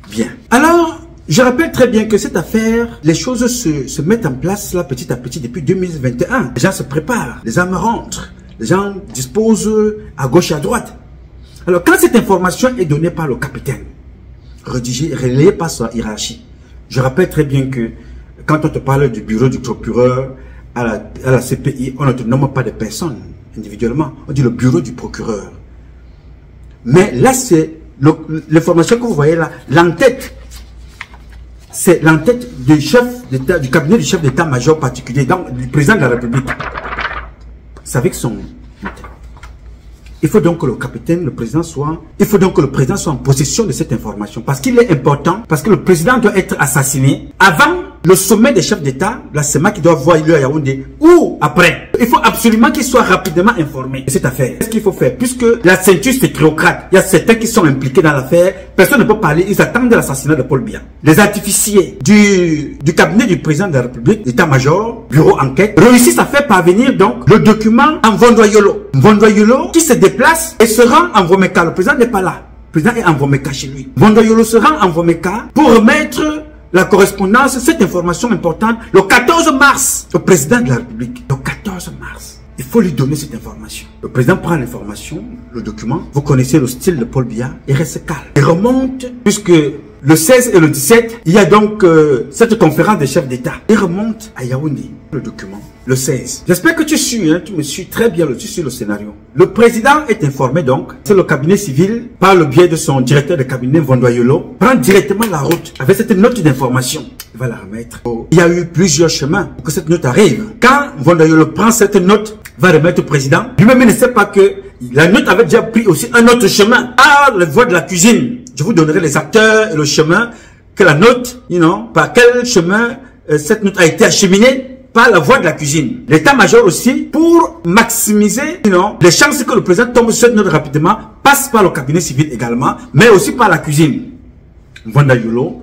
Bien. Alors, je rappelle très bien que cette affaire, les choses se mettent en place là petit à petit depuis 2021. Les gens se préparent, les armes rentrent, les gens disposent à gauche et à droite. Alors, quand cette information est donnée par le capitaine, rédigée, relayée par sa hiérarchie, je rappelle très bien que quand on te parle du bureau du procureur à la CPI, on ne te nomme pas de personnes individuellement, on dit le bureau du procureur. Mais là, c'est l'information que vous voyez là, l'entête, c'est l'entête du chef d'État, du cabinet du chef d'état-major particulier, donc du président de la République. C'est avec son entête. Il faut donc que le capitaine, le président soit, il faut donc que le président soit en possession de cette information, parce qu'il est important, parce que le président doit être assassiné avant le sommet des chefs d'État, la CEMAC qui doit voir lieu à Yaoundé, ou après. Il faut absolument qu'ils soient rapidement informés de cette affaire. Qu'est-ce qu'il faut faire? Puisque la ceinture c'est technocrate, il y a certains qui sont impliqués dans l'affaire, personne ne peut parler, ils attendent l'assassinat de Paul Biya. Les artificiers du cabinet du président de la République, l'état-major, bureau enquête, réussissent à faire parvenir donc le document en Vondoyolo. Vondoyolo qui se déplace et se rend en Vomeka. Le président n'est pas là. Le président est en Vomeka chez lui. Vondoyolo se rend en Vomeka pour remettre la correspondance, cette information importante, le 14 mars, au président de la République. Le 14 mars. Il faut lui donner cette information. Le président prend l'information, le document. Vous connaissez le style de Paul Biya. Il reste calme. Il remonte, puisque le 16 et le 17, il y a donc cette conférence des chefs d'État. Il remonte à Yaoundé, le document. Le 16. J'espère que tu suis, tu me suis très bien, tu suis le scénario. Le président est informé donc, c'est le cabinet civil, par le biais de son directeur de cabinet Vondoyolo, prend directement la route avec cette note d'information. Il va la remettre. Il y a eu plusieurs chemins pour que cette note arrive. Quand Vondoyolo prend cette note, va remettre au président, lui-même il ne sait pas que la note avait déjà pris aussi un autre chemin. Ah, la voie de la cuisine. Je vous donnerai les acteurs et le chemin que la note, par quel chemin cette note a été acheminée par la voie de la cuisine. L'état-major aussi, pour maximiser les chances que le président tombe sur cette note rapidement, passe par le cabinet civil également, mais aussi par la cuisine. Vondoyolo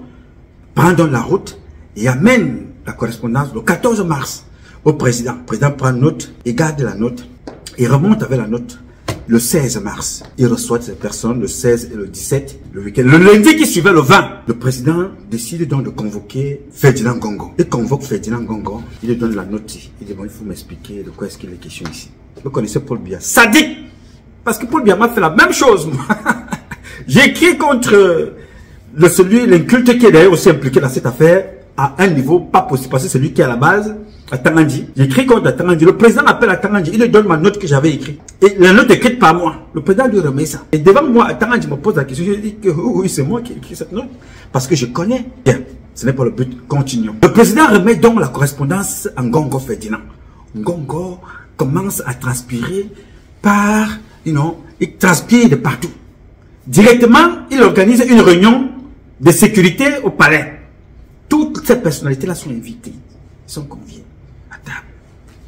prend donc la route et amène la correspondance le 14 mars au président. Le président prend note et garde la note et remonte avec la note. Le 16 mars, il reçoit ces personnes, le 16 et le 17, le week-end. Le lundi qui suivait, le 20, le président décide donc de convoquer Ferdinand Gongo. Il convoque Ferdinand Gongo, il lui donne la note. Il dit, bon, il faut m'expliquer de quoi est-ce qu'il est question ici. Vous connaissez Paul Biya, sadique. Parce que Paul Biya m'a fait la même chose, moi. J'ai écrit contre l'inculte qui est d'ailleurs aussi impliqué dans cette affaire à un niveau pas possible. Parce que c'est lui qui est à la base, à Tangandji. J'écris contre Tangandji. Le président appelle à Tangandji. Il lui donne ma note que j'avais écrite. Et la note écrite par moi. Le président lui remet ça. Et devant moi, Tangandji me pose la question. Je dis que oui, c'est moi qui ai écrit cette note. Parce que je connais. Bien, ce n'est pas le but. Continuons. Le président remet donc la correspondance à Gongo Ferdinand. Gongo commence à transpirer par, il transpire de partout. Directement, il organise une réunion de sécurité au palais. Toutes ces personnalités-là sont invitées. Ils sont conviés à table.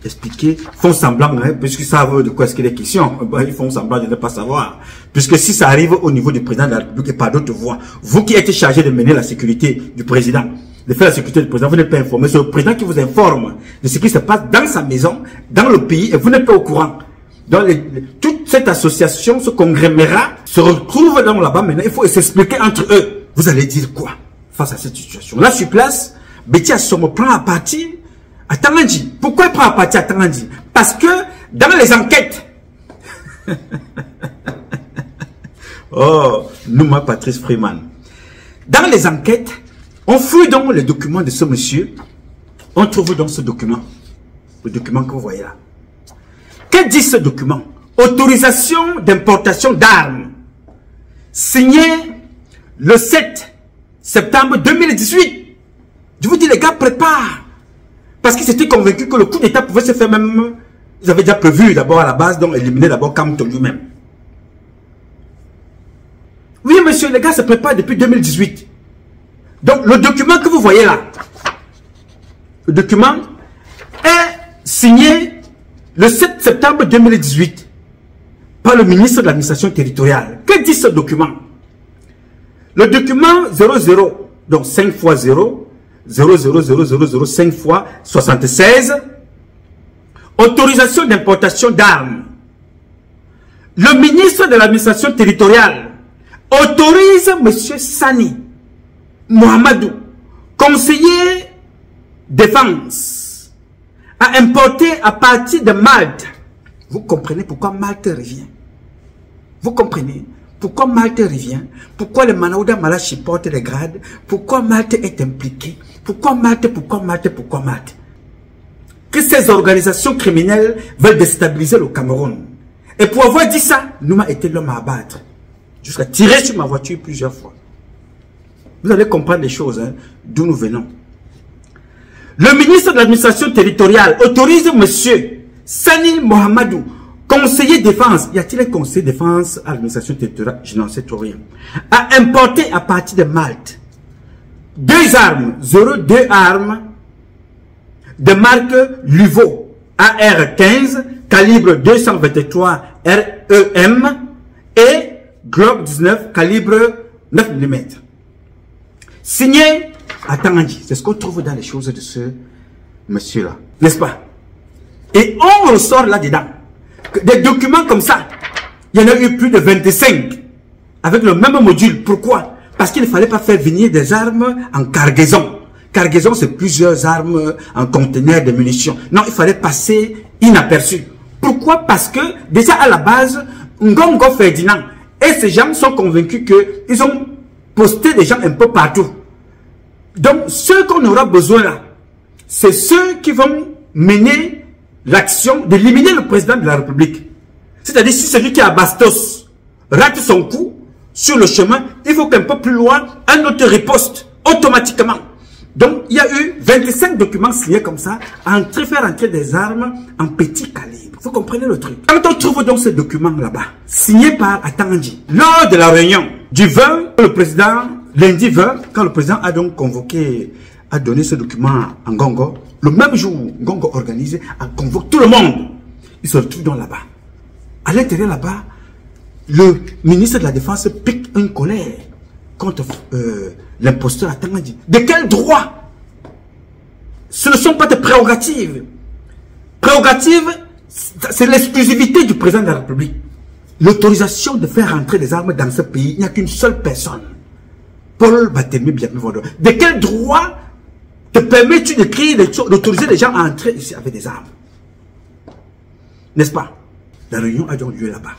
Expliquer, font semblant, puisqu'ils savent de quoi est-ce qu'il est question. Ils font semblant de ne pas savoir. Puisque si ça arrive au niveau du président de la République et par d'autres voies, vous qui êtes chargé de mener la sécurité du président, de faire la sécurité du président, vous n'êtes pas informé. C'est le président qui vous informe de ce qui se passe dans sa maison, dans le pays, et vous n'êtes pas au courant. Donc, toute cette association, ce conglomérat, se retrouve dans là-bas maintenant. Il faut s'expliquer entre eux. Vous allez dire quoi face à cette situation? Là, sur place, Betty Assomo prend à partie à Tangandji. Pourquoi il prend à partie à Tangandji? Parce que dans les enquêtes, oh, Nouma Patrice Freeman, dans les enquêtes, on fouille donc les documents de ce monsieur. On trouve donc ce document, le document que vous voyez là. Que dit ce document? Autorisation d'importation d'armes, signé le 7 septembre 2018. Je vous dis, les gars préparent. Parce qu'ils étaient convaincus que le coup d'État pouvait se faire même. Ils avaient déjà prévu d'abord à la base, donc éliminer d'abord Kamto lui-même. Oui, monsieur, les gars se préparent depuis 2018. Donc, le document que vous voyez là, le document est signé le 7 septembre 2018 par le ministre de l'administration territoriale. Que dit ce document? Le document 00, donc 5 fois 0, 00000 5 fois 76, autorisation d'importation d'armes. Le ministre de l'administration territoriale autorise M. Sani Mohamedou, conseiller défense, à importer à partir de Malte. Vous comprenez pourquoi Malte revient? Vous comprenez pourquoi Malte revient? Pourquoi le Manaouda Malachi porte les grades? Pourquoi Malte est impliqué? Pourquoi Malte? Pourquoi Malte? Pourquoi Malte? Que ces organisations criminelles veulent déstabiliser le Cameroun. Et pour avoir dit ça, Nouma était l'homme à abattre. Jusqu'à tirer sur ma voiture plusieurs fois. Vous allez comprendre les choses, d'où nous venons. Le ministre de l'administration territoriale autorise monsieur Sani Mohamedou, conseiller défense. Y a-t-il un conseiller défense à l'administration territoriale? Je n'en sais trop rien. À importer à partir de Malte 2 armes, 02 armes de marque Luvo AR-15, calibre 223 REM et Glock 19, calibre 9 mm. Signé à Tangandji. C'est ce qu'on trouve dans les choses de ce monsieur-là. N'est-ce pas? Et on ressort là-dedans des documents comme ça. Il y en a eu plus de 25 avec le même module. Pourquoi? Parce qu'il ne fallait pas faire venir des armes en cargaison. Cargaison, c'est plusieurs armes en conteneur de munitions. Non, il fallait passer inaperçu. Pourquoi? Parce que déjà à la base, Ngongo Ferdinand et ces gens sont convaincus qu'ils ont posté des gens un peu partout. Donc, ceux qu'on aura besoin là, c'est ceux qui vont mener l'action d'éliminer le président de la République. C'est-à-dire, si celui qui est à Bastos rate son coup sur le chemin, il faut qu'un peu plus loin, un autre riposte automatiquement. Donc, il y a eu 25 documents signés comme ça, faire entrer des armes en petit calibre. Vous comprenez le truc? Quand on trouve donc ces documents là-bas, signés par Tangandji, lors de la réunion du 20, le président, lundi 20, quand le président a donc convoqué, a donné ce document à Ngongo, le même jour, Ngongo organisé, a convoqué tout le monde. Il se retrouve donc là-bas. À l'intérieur là-bas, le ministre de la Défense pique une colère contre l'imposteur Tangandji. De quel droit? Ce ne sont pas des prérogatives. Prérogatives, c'est l'exclusivité du président de la République. L'autorisation de faire rentrer des armes dans ce pays, il n'y a qu'une seule personne. Paul Barthélemy Biamé-Vondo. De quel droit te permets-tu d'autoriser les gens à entrer ici avec des armes? N'est-ce pas? La réunion a donc lieu là-bas,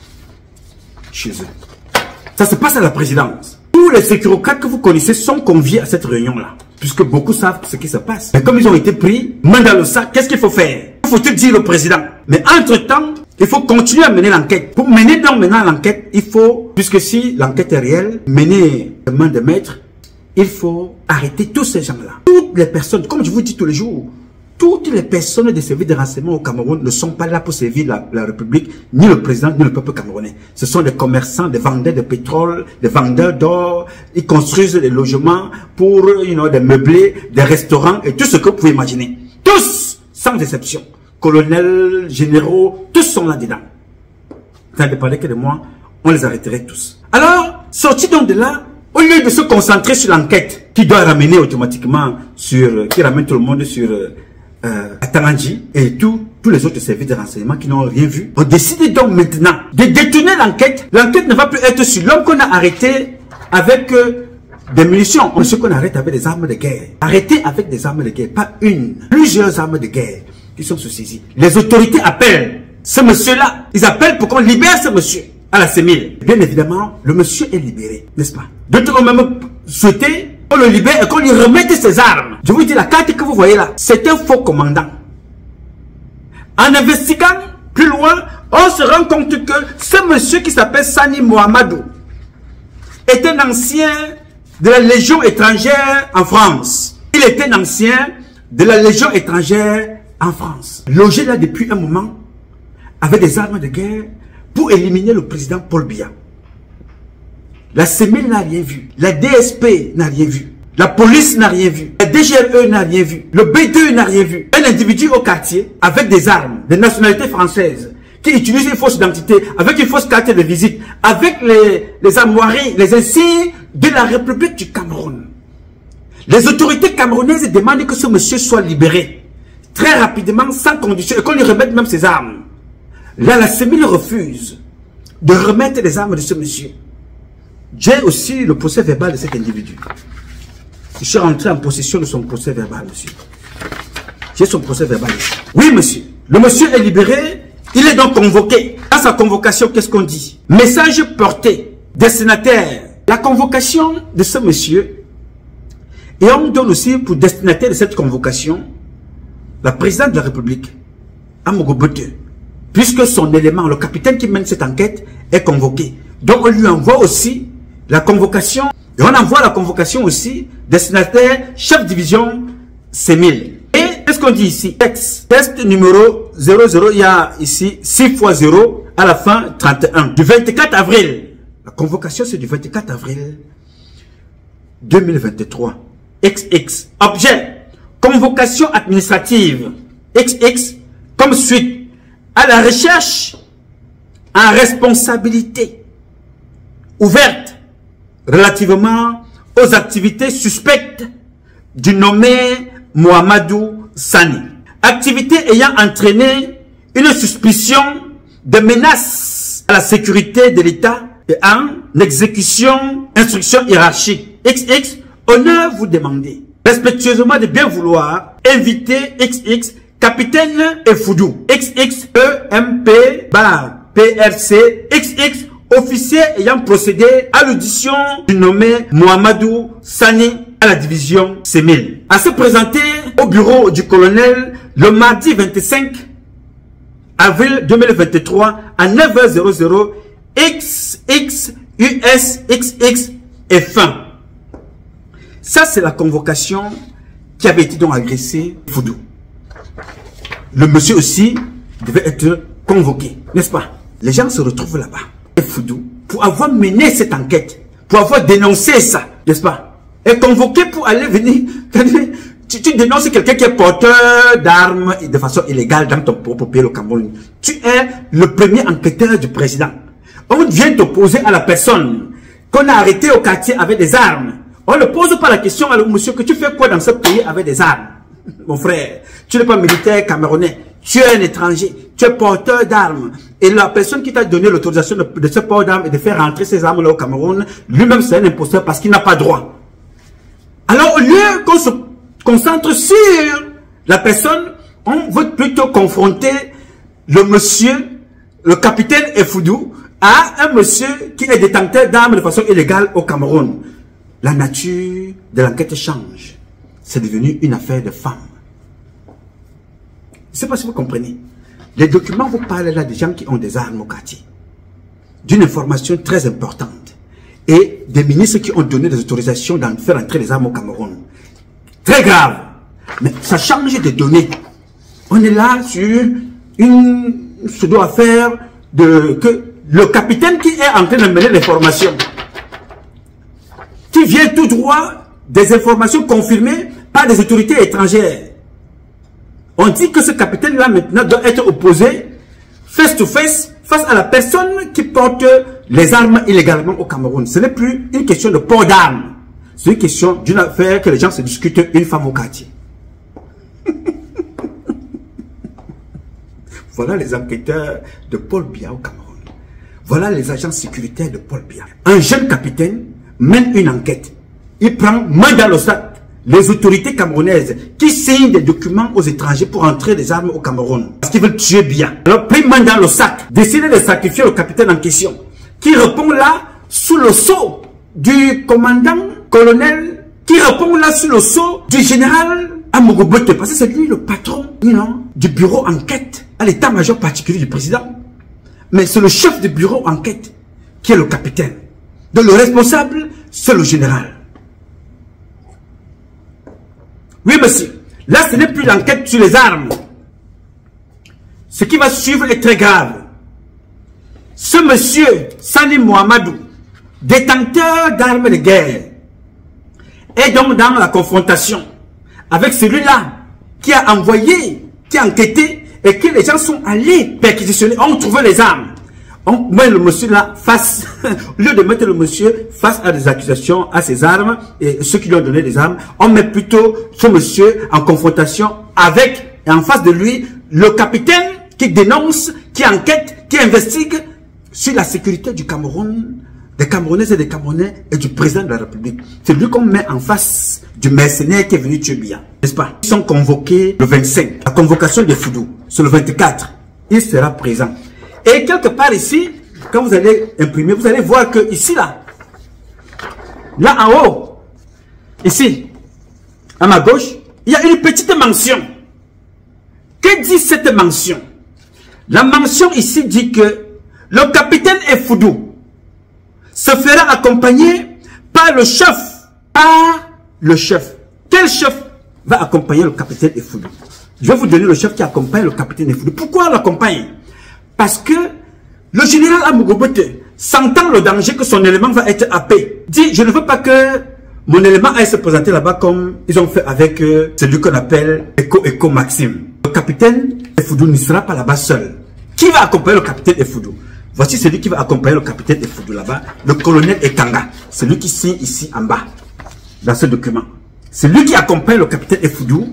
chez eux. Ça se passe à la présidence. Tous les sécurocrates que vous connaissez sont conviés à cette réunion-là, puisque beaucoup savent ce qui se passe. Mais comme ils ont été pris, main dans le sac, qu'est-ce qu'il faut faire? Il faut tout dire au président. Mais entre-temps, il faut continuer à mener l'enquête. Pour mener donc maintenant l'enquête, il faut, puisque si l'enquête est réelle, mener de main de maître, il faut arrêter tous ces gens-là. Toutes les personnes, comme je vous dis tous les jours, toutes les personnes des services de renseignement au Cameroun ne sont pas là pour servir la République, ni le président, ni le peuple camerounais. Ce sont des commerçants, des vendeurs de pétrole, des vendeurs d'or. Ils construisent des logements pour des meublés, des restaurants et tout ce que vous pouvez imaginer. Tous, sans exception. Colonels, généraux, tous sont là-dedans. Ça ne dépendait que de moi, on les arrêterait tous. Alors, sortis donc de là, au lieu de se concentrer sur l'enquête qui doit ramener automatiquement qui ramène tout le monde sur Tangandji et tous les autres services de renseignement qui n'ont rien vu, on décide donc maintenant de détourner l'enquête. L'enquête ne va plus être sur l'homme qu'on a arrêté avec des munitions. Monsieur qu'on arrête avec des armes de guerre. Arrêté avec des armes de guerre, pas une, plusieurs armes de guerre qui sont saisies. Les autorités appellent ce monsieur-là. Ils appellent pour qu'on libère ce monsieur à la CEMIL. Bien évidemment, le monsieur est libéré, n'est-ce pas? D'autres ont même souhaité qu'on le libère et qu'on lui remette ses armes. Je vous dis, la carte que vous voyez là, c'est un faux commandant. En investiguant plus loin, on se rend compte que ce monsieur qui s'appelle Sani Mohamedou est un ancien de la Légion étrangère en France. Il est un ancien de la Légion étrangère en France. Logé là depuis un moment avec des armes de guerre pour éliminer le président Paul Biya. La CEMIL n'a rien vu. La DSP n'a rien vu. La police n'a rien vu. La DGRE n'a rien vu. Le B2 n'a rien vu. Un individu au quartier avec des armes, de nationalité française, qui utilise une fausse identité, avec une fausse carte de visite, avec les armoiries, les insignes de la République du Cameroun. Les autorités camerounaises demandent que ce monsieur soit libéré très rapidement, sans condition, et qu'on lui remette même ses armes. Là, la CEMIL refuse de remettre les armes de ce monsieur. J'ai aussi le procès verbal de cet individu. Je suis rentré en possession de son procès verbal, monsieur. J'ai son procès verbal ici. Oui, monsieur. Le monsieur est libéré. Il est donc convoqué. À sa convocation, qu'est-ce qu'on dit? Message porté destinataire. La convocation de ce monsieur. Et on donne aussi pour destinataire de cette convocation la présidente de la République, Amogo Bote, puisque son élément, le capitaine qui mène cette enquête, est convoqué. Donc on lui envoie aussi la convocation, et on envoie la convocation aussi destinataire chef division CEMIL. Et qu'est-ce qu'on dit ici? Texte numéro 00, il y a ici 6 x 0 à la fin 31. Du 24 avril. La convocation c'est du 24 avril 2023. XX. Objet, convocation administrative. XX, comme suite à la recherche en responsabilité ouverte relativement aux activités suspectes du nommé Mohamedou Sani. Activité ayant entraîné une suspicion de menace à la sécurité de l'État et en exécution, instruction hiérarchique. XX, honneur vous demandez respectueusement de bien vouloir inviter XX, capitaine Effoudou, XX, EMP, PRC, XX, officier ayant procédé à l'audition du nommé Mohamedou Sani à la division Semil, à se présenter au bureau du colonel le mardi 25 avril 2023 à 9h00 XX US XX et fin. Ça, c'est la convocation qui avait été donc agressée Foudou. Le monsieur aussi devait être convoqué, n'est-ce pas? Les gens se retrouvent là-bas. Et Foudou, pour avoir mené cette enquête, pour avoir dénoncé ça, n'est-ce pas? Et convoqué pour aller venir. Tu dénonces quelqu'un qui est porteur d'armes de façon illégale dans ton propre pays, le Cameroun. Tu es le premier enquêteur du président. On vient t'opposer à la personne qu'on a arrêté au quartier avec des armes. On ne pose pas la question à monsieur que tu fais quoi dans ce pays avec des armes? Mon frère, tu n'es pas militaire camerounais, tu es un étranger, tu es porteur d'armes. Et la personne qui t'a donné l'autorisation de ce port d'armes et de faire rentrer ces armes-là au Cameroun, lui-même c'est un imposteur parce qu'il n'a pas droit. Alors au lieu qu'on se concentre sur la personne, on veut plutôt confronter le monsieur, le capitaine Effoudou, à un monsieur qui est détenteur d'armes de façon illégale au Cameroun. La nature de l'enquête change. C'est devenu une affaire de femmes. Je ne sais pas si vous comprenez. Les documents vous parlent là des gens qui ont des armes au quartier. D'une information très importante. Et des ministres qui ont donné des autorisations d'en faire entrer les armes au Cameroun. Très grave. Mais ça change de données. On est là sur une pseudo-affaire que le capitaine qui est en train de mener l'information, qui vient tout droit des informations confirmées par des autorités étrangères. On dit que ce capitaine-là maintenant doit être opposé face to face à la personne qui porte les armes illégalement au Cameroun. Ce n'est plus une question de port d'armes. C'est une question d'une affaire que les gens se discutent une femme au quartier. Voilà les enquêteurs de Paul Biya au Cameroun. Voilà les agents sécuritaires de Paul Biya. Un jeune capitaine mène une enquête. Il prend main dans le sac les autorités camerounaises qui signent des documents aux étrangers pour entrer des armes au Cameroun. Parce qu'ils veulent tuer Biya. Alors, pris main dans le sac, décide de sacrifier le capitaine en question, qui répond là sous le sceau du commandant colonel, qui répond là sous le sceau du général Amogobote, parce que c'est lui le patron du bureau enquête à l'état-major particulier du président. Mais c'est le chef du bureau enquête qui est le capitaine. Donc le responsable, c'est le général. Oui, monsieur. Là, ce n'est plus l'enquête sur les armes. Ce qui va suivre est très grave. Ce monsieur, Sani Mohamedou, détenteur d'armes de guerre, est donc dans la confrontation avec celui-là qui a envoyé, qui a enquêté et que les gens sont allés perquisitionner, ont trouvé les armes. On met le monsieur là face, au lieu de mettre le monsieur face à des accusations, à ses armes et ceux qui lui ont donné des armes, on met plutôt ce monsieur en confrontation avec, et en face de lui, le capitaine qui dénonce, qui enquête, qui investigue sur la sécurité du Cameroun, des Camerounaises et des Camerounais et du président de la République. C'est lui qu'on met en face du mercenaire qui est venu tuer Biya, n'est-ce pas? Ils sont convoqués le 25, la convocation de Foudou, c'est le 24, il sera présent. Et quelque part ici, quand vous allez imprimer, vous allez voir que ici, là en haut, ici, à ma gauche, il y a une petite mention. Que dit cette mention? La mention ici dit que le capitaine Effoudou se fera accompagner par le chef. Par le chef. Quel chef va accompagner le capitaine Effoudou? Je vais vous donner le chef qui accompagne le capitaine Effoudou. Pourquoi on l'accompagne? Parce que le général Amogobote, sentant le danger que son élément va être happé, dit, je ne veux pas que Mon élément allait se présenter là-bas comme ils ont fait avec celui qu'on appelle Eco Maxime. Le capitaine Effoudou ne sera pas là-bas seul. Qui va accompagner le capitaine Effoudou? Voici celui qui va accompagner le capitaine Effoudou là-bas, le colonel Ekanga. C'est lui qui signe ici en bas, dans ce document. C'est lui qui accompagne le capitaine Effoudou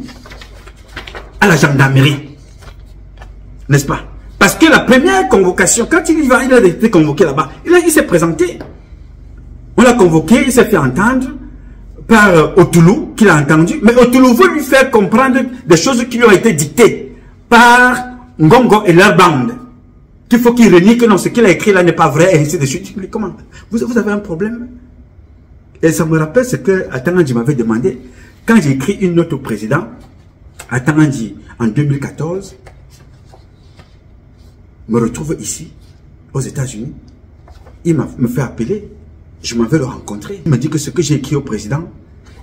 à la gendarmerie. N'est-ce pas? Parce que la première convocation, quand il a été convoqué là-bas, il s'est présenté. On l'a convoqué, il s'est fait entendre par Otoulou, qu'il a entendu. Mais Otoulou veut lui faire comprendre des choses qui lui ont été dictées par Ngongo et leur bande. Qu'il faut qu'il renie que non, ce qu'il a écrit là n'est pas vrai, et ainsi de suite. Mais comment? Vous avez un problème? Et ça me rappelle ce que Atangandji m'avait demandé. Quand j'ai écrit une note au président, Atangandji, en 2014, me retrouve ici, aux États-Unis. Il me fait appeler. Je m'en vais le rencontrer. Il me dit que ce que j'ai écrit au président,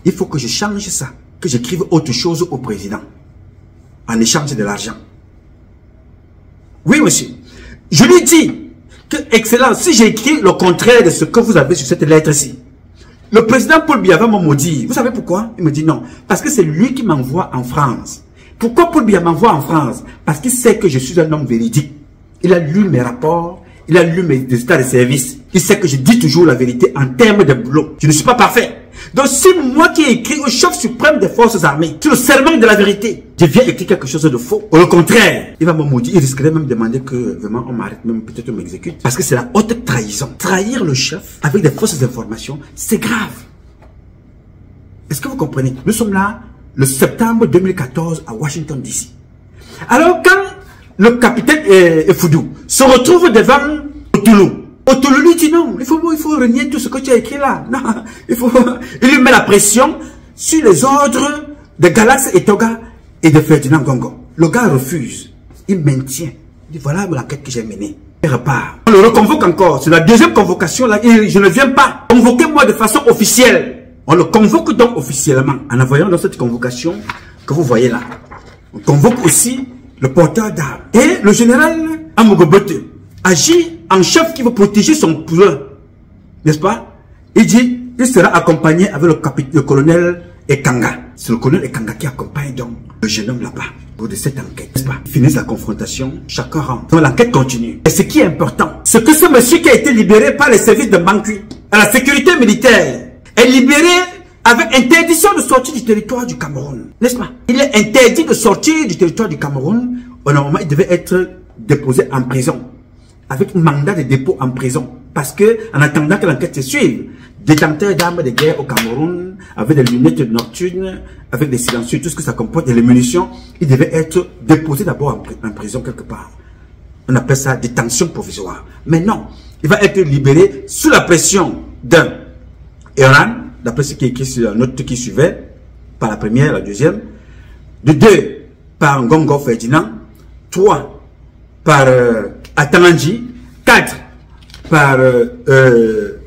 il faut que je change ça. Que j'écrive autre chose au président. En échange de l'argent. Oui, monsieur. Je lui dis que, Excellence, si j'ai écrit le contraire de ce que vous avez sur cette lettre-ci, le président Paul Biya va me maudire. Vous savez pourquoi? Il me dit non. Parce que c'est lui qui m'envoie en France. Pourquoi Paul Biya m'envoie en France? Parce qu'il sait que je suis un homme véridique. Il a lu mes rapports, il a lu mes états de service. Il sait que je dis toujours la vérité en termes de boulot. Je ne suis pas parfait. Donc si moi qui ai écrit au chef suprême des forces armées, sur le serment de la vérité, je viens écrire quelque chose de faux, au contraire, il va me maudire. Il risquerait même de demander que vraiment on m'arrête, même peut-être on m'exécute. Parce que c'est la haute trahison. Trahir le chef avec des fausses informations, c'est grave. Est-ce que vous comprenez? Nous sommes là le septembre 2014 à Washington DC. Alors quand le capitaine Effoudou se retrouve devant Otoulou, Otoulou lui dit non, il faut renier tout ce que tu as écrit là. Non, il lui met la pression sur les ordres de Galax et Toga et de Ferdinand Ngongo. Le gars refuse. Il maintient. Il dit voilà l'enquête que j'ai menée. Il repart. On le reconvoque encore. C'est la deuxième convocation là. Je ne viens pas. Convoquez-moi de façon officielle. On le convoque donc officiellement. En envoyant dans cette convocation que vous voyez là. On convoque aussi le porteur d'armes. Et le général Amugobote agit en chef qui veut protéger son poulain. N'est-ce pas? Il dit, il sera accompagné avec le colonel Ekanga. C'est le colonel Ekanga qui accompagne donc le jeune homme là-bas pour de cette enquête. N'est-ce pas? Ils finissent la confrontation, chacun rentre. Donc l'enquête continue. Et ce qui est important, c'est que ce monsieur qui a été libéré par les services de Bankui à la sécurité militaire est libéré avec interdiction de sortir du territoire du Cameroun. N'est-ce pas? Il est interdit de sortir du territoire du Cameroun. Normalement, il devait être déposé en prison. Avec un mandat de dépôt en prison. Parce que, en attendant que l'enquête se suive, détenteur d'armes de guerre au Cameroun, avec des lunettes nocturnes, avec des silencieux, tout ce que ça comporte, et les munitions, il devait être déposé d'abord en prison quelque part. On appelle ça détention provisoire. Mais non, il va être libéré sous la pression d'un Iran, d'après ce qui est écrit sur la note qui suivait, par la première, la deuxième, de deux, par Ngongo Ferdinand, trois, par Atangandji, 4 par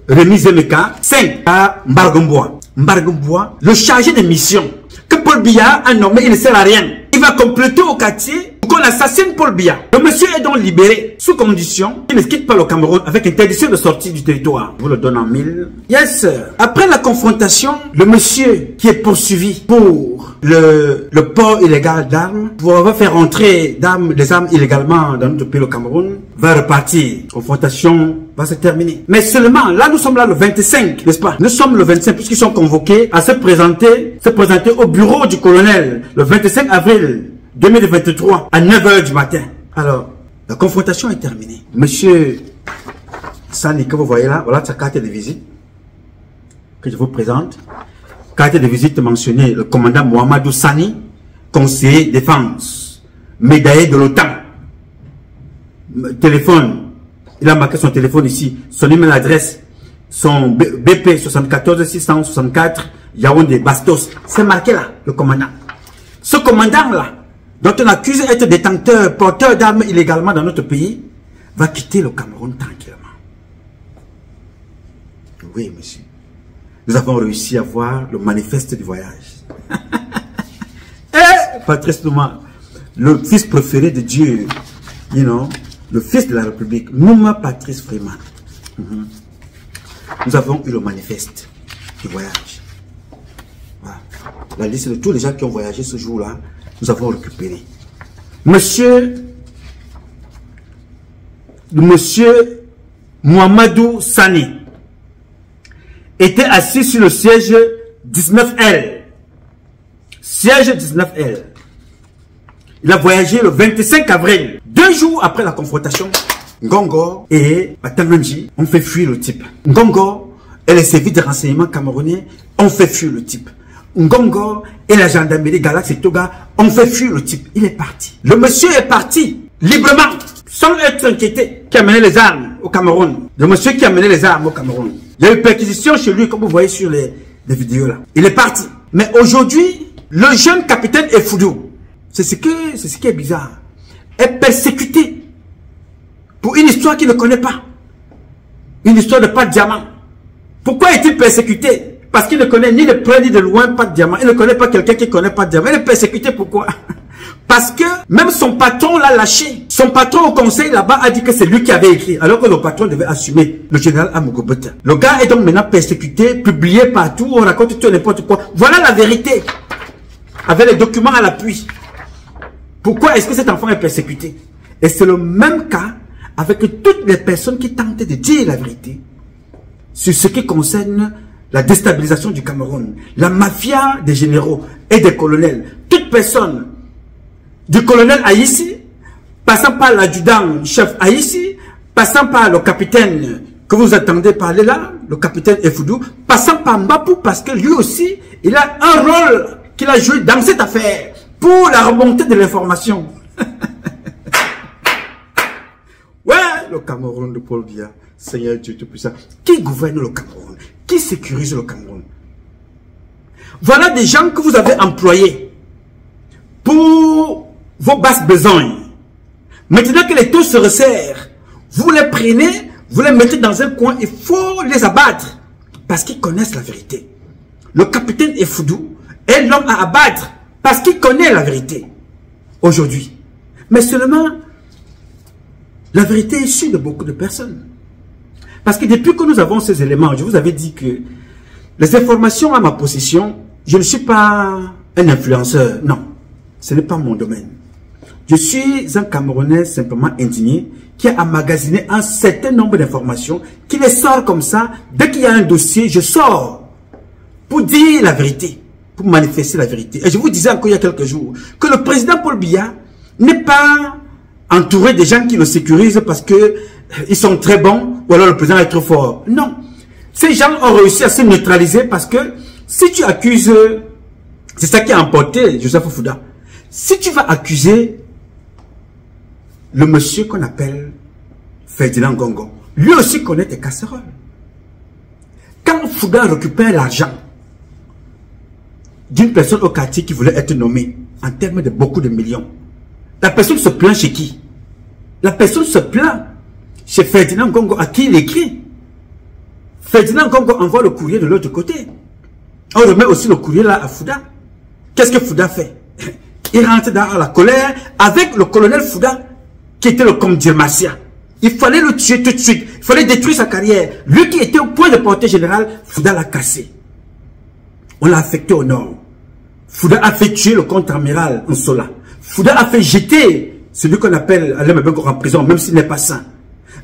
Rémi Zemeka, 5 par Mbargombois. Mbargombois, le chargé de mission que Paul Biya a nommé, il ne sert à rien. Il va compléter au quartier pour qu'on assassine Paul Biya. Le monsieur est donc libéré sous condition qu'il ne quitte pas le Cameroun avec interdiction de sortie du territoire. Je vous le donne en 1000. Yes, sir. Après la confrontation, le monsieur qui est poursuivi pour le port illégal d'armes, pour avoir fait rentrer des armes illégalement dans notre pays, le Cameroun, va repartir. La confrontation va se terminer. Mais seulement, là nous sommes là le 25, n'est-ce pas? Nous sommes le 25 puisqu'ils sont convoqués à se présenter au bureau du colonel le 25 avril 2023 à 9 h du matin. Alors, la confrontation est terminée. Monsieur Sani, que vous voyez là, voilà sa carte de visite que je vous présente. Carte de visite mentionnée, le commandant Mohamedou Sani, conseiller défense, médaillé de l'OTAN. Téléphone, il a marqué son téléphone ici, son email adresse, son BP 74 664 Yaoundé Bastos. C'est marqué là, le commandant. Ce commandant là, dont on accuse d'être détenteur, porteur d'armes illégalement dans notre pays, va quitter le Cameroun tranquillement. Oui, monsieur. Nous avons réussi à voir le manifeste du voyage. Et Patrice Nouma, le fils préféré de Dieu, you know, le fils de la République, Nouma Patrice Freeman. Nous avons eu le manifeste du voyage. la liste de tous les gens qui ont voyagé ce jour-là, nous avons récupéré. Monsieur Mohamedou Sani était assis sur le siège 19L. Siège 19L. Il a voyagé le 25 avril. 2 jours après la confrontation, Ngongo et Batanganji ont fait fuir le type. Ngongo et les services de renseignement camerounais ont fait fuir le type. Ngongo et la gendarmerie Galaxy Toga ont fait fuir le type. Il est parti. Le monsieur est parti librement, sans être inquiété, qui a mené les armes au Cameroun. Le monsieur qui a mené les armes au Cameroun. Il y a eu perquisition chez lui, comme vous voyez sur les vidéos là. Il est parti. Mais aujourd'hui, le jeune capitaine Effoudou, c'est ce qui est bizarre, est persécuté pour une histoire qu'il ne connaît pas. Une histoire de pas de diamant. Pourquoi est-il persécuté? Parce qu'il ne connaît ni de près ni de loin pas de diamant. Il ne connaît pas quelqu'un qui ne connaît pas de diamant. Il est persécuté pourquoi? Parce que même son patron l'a lâché. Son patron au conseil là-bas a dit que c'est lui qui avait écrit. Alors que le patron devait assumer, le général Amogobeta. Le gars est donc maintenant persécuté, publié partout. On raconte tout n'importe quoi. Voilà la vérité. Avec les documents à l'appui. Pourquoi est-ce que cet enfant est persécuté? Et c'est le même cas avec toutes les personnes qui tentent de dire la vérité sur ce qui concerne la déstabilisation du Cameroun, la mafia des généraux et des colonels. Toute personne, du colonel Aïssi, passant par l'adjudant-chef Aïssi, passant par le capitaine que vous attendez parler là, le capitaine Effoudou, passant par Mbapou, parce que lui aussi, il a un rôle qu'il a joué dans cette affaire pour la remontée de l'information. Ouais, le Cameroun de Paul Biya, Seigneur Dieu Tout-Puissant. Qui gouverne le Cameroun? Qui sécurise le Cameroun? Voilà des gens que vous avez employés pour vos basses besognes. Maintenant que les taux se resserrent, vous les prenez, vous les mettez dans un coin, il faut les abattre. Parce qu'ils connaissent la vérité. Le capitaine Effoudou est l'homme à abattre parce qu'il connaît la vérité. Aujourd'hui. Mais seulement, la vérité est issue de beaucoup de personnes. Parce que depuis que nous avons ces éléments, je vous avais dit que les informations à ma possession, je ne suis pas un influenceur. Non, ce n'est pas mon domaine. Je suis un Camerounais simplement indigné qui a emmagasiné un certain nombre d'informations, qui les sort comme ça. Dès qu'il y a un dossier, je sors pour dire la vérité, pour manifester la vérité. Et je vous disais encore il y a quelques jours que le président Paul Biya n'est pas entouré des gens qui le sécurisent parce que ils sont très bons ou alors le président est trop fort. Non. Ces gens ont réussi à se neutraliser parce que si tu accuses, c'est ça qui a emporté Joseph Fouda. Si tu vas accuser le monsieur qu'on appelle Ferdinand Ngongo, lui aussi connaît tes casseroles. Quand Fouda récupère l'argent d'une personne au quartier qui voulait être nommée en termes de beaucoup de millions, la personne se plaint chez qui? La personne se plaint chez Ferdinand Ngongo à qui il écrit. Ferdinand Ngongo envoie le courrier de l'autre côté. On remet aussi le courrier là à Fouda. Qu'est-ce que Fouda fait? Il rentre dans la colère avec le colonel Fouda qui était le commandant Marcia. Il fallait le tuer tout de suite. Il fallait détruire sa carrière. Lui qui était au point de portée générale, Fouda l'a cassé. On l'a affecté au nord. Fouda a fait tuer le contre-amiral Nsola. Fouda a fait jeter celui qu'on appelle Alain Bengo en prison, même s'il n'est pas saint.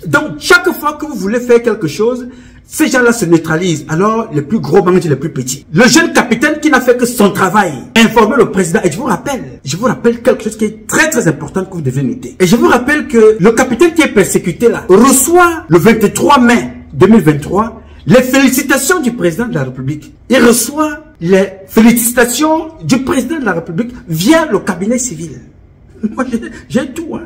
Donc, chaque fois que vous voulez faire quelque chose, ces gens-là se neutralisent. Alors, les plus gros mangent les plus petits. Le jeune capitaine qui n'a fait que son travail, informer le président. Et je vous rappelle quelque chose qui est très très important que vous devez noter. Et je vous rappelle que le capitaine qui est persécuté là, reçoit le 23 mai 2023, les félicitations du président de la République. Il reçoit les félicitations du président de la République via le cabinet civil. Moi, j'ai tout, hein.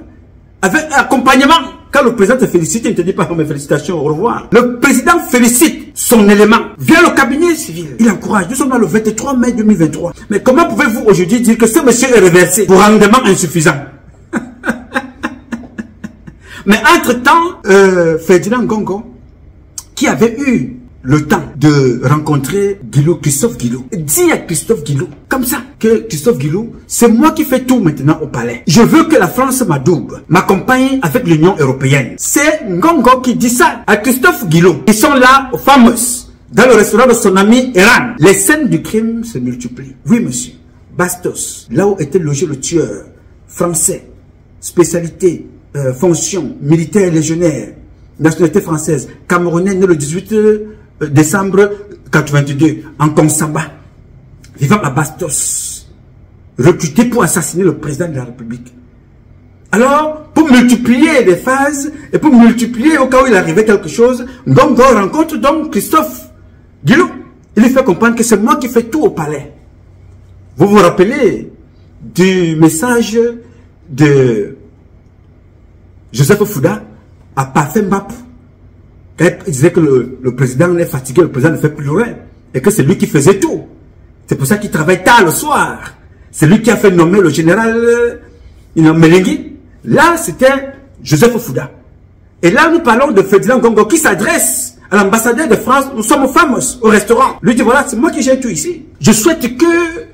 Avec un accompagnement. Quand le président te félicite, il ne te dit pas mes félicitations, au revoir. Le président félicite son élément via le cabinet civil. Il encourage. Nous sommes dans le 23 mai 2023. Mais comment pouvez-vous aujourd'hui dire que ce monsieur est reversé pour rendement insuffisant? Mais entre-temps, Ferdinand Ngongo, qui avait eu le temps de rencontrer Christophe Guilou, dit à Christophe Guilou, comme ça, que Christophe Guilou, c'est moi qui fais tout maintenant au palais. Je veux que la France m'adoube, m'accompagne avec l'Union européenne. C'est Ngongo qui dit ça à Christophe Guilou. Ils sont là aux fameuses dans le restaurant de son ami Iran. Les scènes du crime se multiplient. Oui, monsieur. Bastos, là où était logé le tueur, français, spécialité, fonction, militaire légionnaire, nationalité française, camerounais, né le 18 décembre 82, en Konsamba, vivant à Bastos, recruté pour assassiner le président de la République. Alors, pour multiplier les phases, et pour multiplier au cas où il arrivait quelque chose, Ngongo rencontre donc Christophe Guilou. Il lui fait comprendre que c'est moi qui fais tout au palais. Vous vous rappelez du message de Joseph Fouda à Parfait Mbapou, quand il disait que le président est fatigué, le président ne fait plus rien, et que c'est lui qui faisait tout. C'est pour ça qu'il travaille tard le soir. C'est lui qui a fait nommer le général Melengui. Là, c'était Joseph Fouda. Et là, nous parlons de Ferdinand Ngongo qui s'adresse à l'ambassadeur de France. Nous sommes fameux au restaurant. Lui dit, voilà, c'est moi qui gère tout ici. Je souhaite que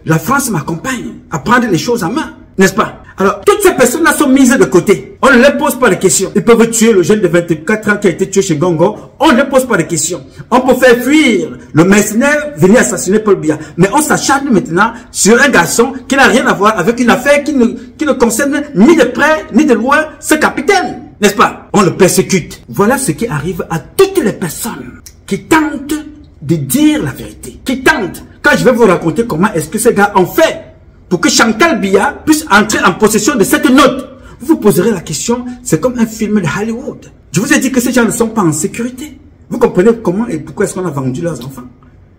la France m'accompagne à prendre les choses en main. N'est-ce pas? Alors, toutes ces personnes-là sont mises de côté. On ne leur pose pas de questions. Ils peuvent tuer le jeune de 24 ans qui a été tué chez Ngongo. On ne leur pose pas de questions. On peut faire fuir le mercenaire, venir assassiner Paul Biya. Mais on s'acharne maintenant sur un garçon qui n'a rien à voir avec une affaire qui ne concerne ni de près, ni de loin ce capitaine. N'est-ce pas? On le persécute. Voilà ce qui arrive à toutes les personnes qui tentent de dire la vérité. Qui tentent. Quand je vais vous raconter comment est-ce que ces gars ont fait pour que Chantal Biya puisse entrer en possession de cette note, vous vous poserez la question, c'est comme un film de Hollywood. Je vous ai dit que ces gens ne sont pas en sécurité. Vous comprenez comment et pourquoi est-ce qu'on a vendu leurs enfants?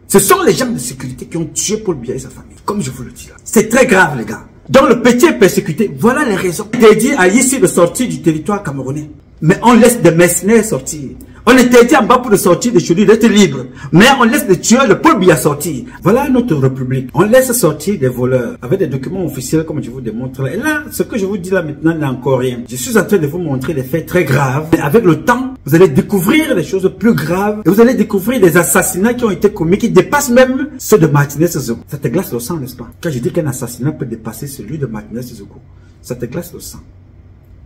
Ce sont les gens de sécurité qui ont tué Paul Biya et sa famille, comme je vous le dis là. C'est très grave, les gars. Donc le petit est persécuté. Voilà les raisons. Interdit à Yissi de sortir du territoire camerounais. Mais on laisse des mercenaires sortir. On interdit à Mbapou de sortir de chez lui, d'être libre. Mais on laisse les tueurs de Paul Biya sortir. Voilà notre république. On laisse sortir des voleurs avec des documents officiels comme je vous démontre là. Et là, ce que je vous dis là maintenant n'est encore rien. Je suis en train de vous montrer des faits très graves. Mais avec le temps, vous allez découvrir des choses plus graves. Et vous allez découvrir des assassinats qui ont été commis, qui dépassent même ceux de Martinez Zogo. Ça te glace le sang, n'est-ce pas? Quand je dis qu'un assassinat peut dépasser celui de Martinez Zogo, ça te glace le sang.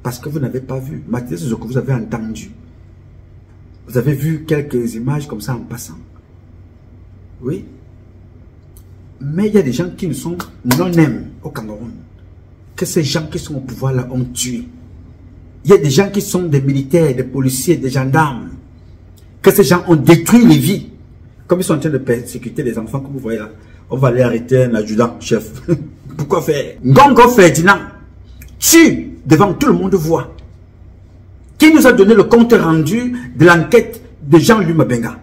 Parce que vous n'avez pas vu. Martinez Zogo, vous avez entendu. Vous avez vu quelques images comme ça en passant. Oui. Mais il y a des gens qui ne sont non-aiment au Cameroun. Que ces gens qui sont au pouvoir là ont tué. Il y a des gens qui sont des militaires, des policiers, des gendarmes. Que ces gens ont détruit les vies. Comme ils sont en train de persécuter les enfants, comme vous voyez là. On va aller arrêter un adjudant, chef. Pourquoi faire? Ngongo Ferdinand tue devant tout le monde voit. Qui nous a donné le compte rendu de l'enquête de Jean-Louis Mabenga?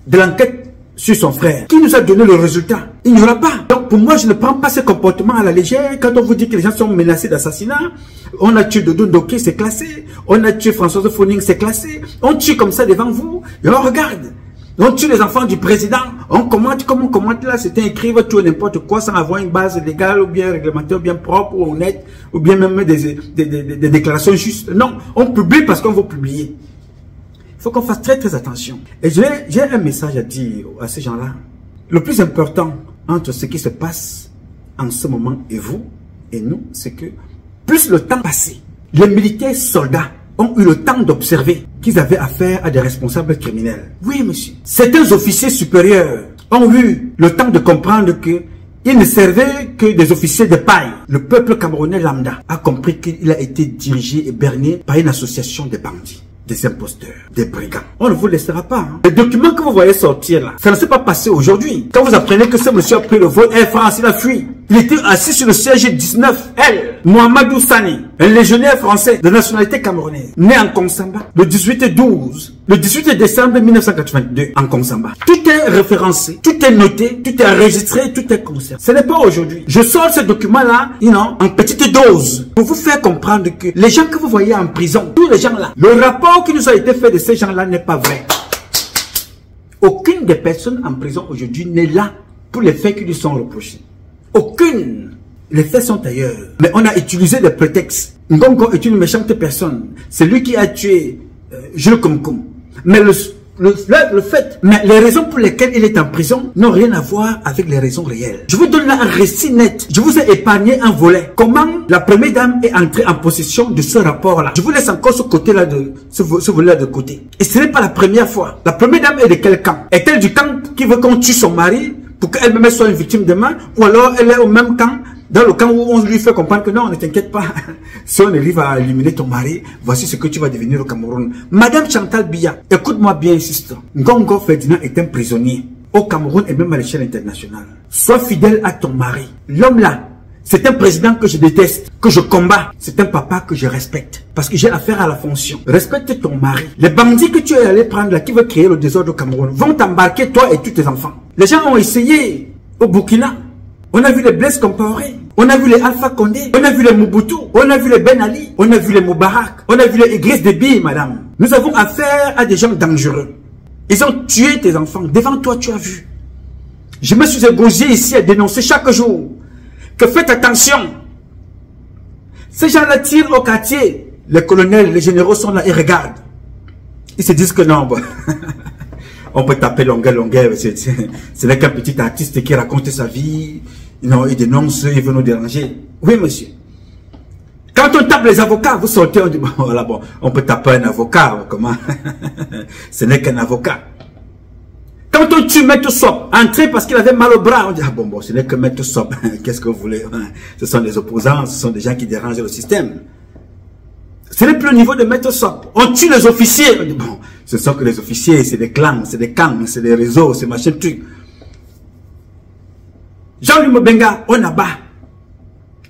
De l'enquête sur son frère. Qui nous a donné le résultat? Il n'y aura pas. Donc pour moi, je ne prends pas ce comportement à la légère. Quand on vous dit que les gens sont menacés d'assassinat, on a tué Dodo Ndoké, c'est classé. On a tué Françoise Foning, c'est classé. On tue comme ça devant vous. Et on regarde. On tue les enfants du président. On commente comme on commente là. C'était écrire tout n'importe quoi sans avoir une base légale ou bien réglementaire, ou bien propre ou honnête, ou bien même des déclarations justes. Non, on publie parce qu'on veut publier. Il faut qu'on fasse très très attention. Et j'ai un message à dire à ces gens-là. Le plus important entre ce qui se passe en ce moment et vous et nous, c'est que plus le temps passé, les militaires soldats ont eu le temps d'observer qu'ils avaient affaire à des responsables criminels. Oui, monsieur. Certains officiers supérieurs ont eu le temps de comprendre que ils ne servaient que des officiers de paille. Le peuple camerounais lambda a compris qu'il a été dirigé et berné par une association de bandits, des imposteurs, des brigands. On ne vous laissera pas. Hein. Les documents que vous voyez sortir là, ça ne s'est pas passé aujourd'hui. Quand vous apprenez que ce monsieur a pris le vol Air France, il a fui. Il était assis sur le siège 19L. Mohamedou Sani, un légionnaire français de nationalité camerounaise, né en Konsamba le 18 décembre 1982 en Konsamba. Tout est référencé, tout est noté, tout est enregistré, tout est conservé. Ce n'est pas aujourd'hui. Je sors ce document-là, en petite dose, pour vous faire comprendre que les gens que vous voyez en prison, tous les gens là, le rapport qui nous a été fait de ces gens-là n'est pas vrai. Aucune des personnes en prison aujourd'hui n'est là pour les faits qui lui sont reprochés. Aucune. Les faits sont ailleurs. Mais on a utilisé des prétextes. Ngongo est une méchante personne. C'est lui qui a tué Jules Komkoum. Mais le fait. Mais les raisons pour lesquelles il est en prison n'ont rien à voir avec les raisons réelles. Je vous donne là un récit net. Je vous ai épargné un volet. Comment la première dame est entrée en possession de ce rapport-là. Je vous laisse encore ce côté-là ce volet-là de côté. Et ce n'est pas la première fois. La première dame est de quel camp? Est-elle du camp qui veut qu'on tue son mari pour qu'elle-même soit une victime demain? Ou alors elle est au même camp, dans le camp où on lui fait comprendre que non, ne t'inquiète pas. Si on arrive à éliminer ton mari, voici ce que tu vas devenir au Cameroun. Madame Chantal Biya, écoute-moi bien, insiste. Ngongo Ferdinand est un prisonnier au Cameroun et même à l'échelle internationale. Sois fidèle à ton mari. L'homme là, c'est un président que je déteste, que je combats. C'est un papa que je respecte. Parce que j'ai affaire à la fonction. Respecte ton mari. Les bandits que tu es allé prendre là, qui veulent créer le désordre au Cameroun, vont t'embarquer toi et tous tes enfants. Les gens ont essayé au Burkina. On a vu les Blaise Compaoré, on a vu les Alpha Condé, on a vu les Mobutu, on a vu les Ben Ali, on a vu les Moubarak, on a vu les Idriss Déby, madame. Nous avons affaire à des gens dangereux. Ils ont tué tes enfants. Devant toi, tu as vu. Je me suis égosé ici à dénoncer chaque jour que faites attention. Ces gens-là tirent au quartier. Les colonels, les généraux sont là et regardent. Ils se disent que non, bon. On peut taper longueur, ce n'est qu'un petit artiste qui raconte sa vie. Non, il dénonce, il veut nous déranger. Oui, monsieur. Quand on tape les avocats, vous sortez, on dit, bon, voilà, bon, on peut taper un avocat, comment? Ce n'est qu'un avocat. Quand on tue Maître Sop, entré parce qu'il avait mal au bras, on dit, ah bon, ce n'est que Maître Sop. Qu'est-ce que vous voulez? Ce sont des opposants, ce sont des gens qui dérangent le système. Ce n'est plus le niveau de Maître Sop. On tue les officiers. On dit, bon, ce sont que les officiers, c'est des clans, c'est des camps, c'est des réseaux, c'est machin truc. Jean-Louis Mobenga, on abat.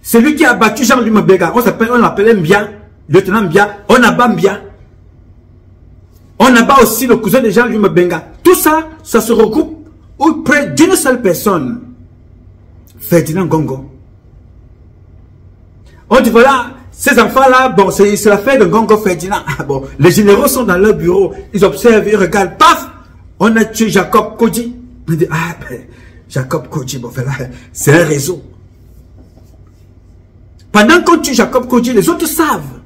Celui qui a battu Jean-Louis Mobenga, on l'appelait Mbia, lieutenant Mbia, on abat Mbia. On abat aussi le cousin de Jean-Louis Mobenga. Tout ça, ça se regroupe auprès d'une seule personne. Ferdinand Ngongo. On dit voilà, ces enfants-là, bon, c'est l'affaire de Ngongo Ferdinand. Bon, les généraux sont dans leur bureau, ils observent, ils regardent, paf, on a tué Jacob Kodji. On dit, ah, ben, Jacob Kodji, bon, voilà, c'est un réseau. Pendant qu'on tue Jacob Kodji, les autres savent.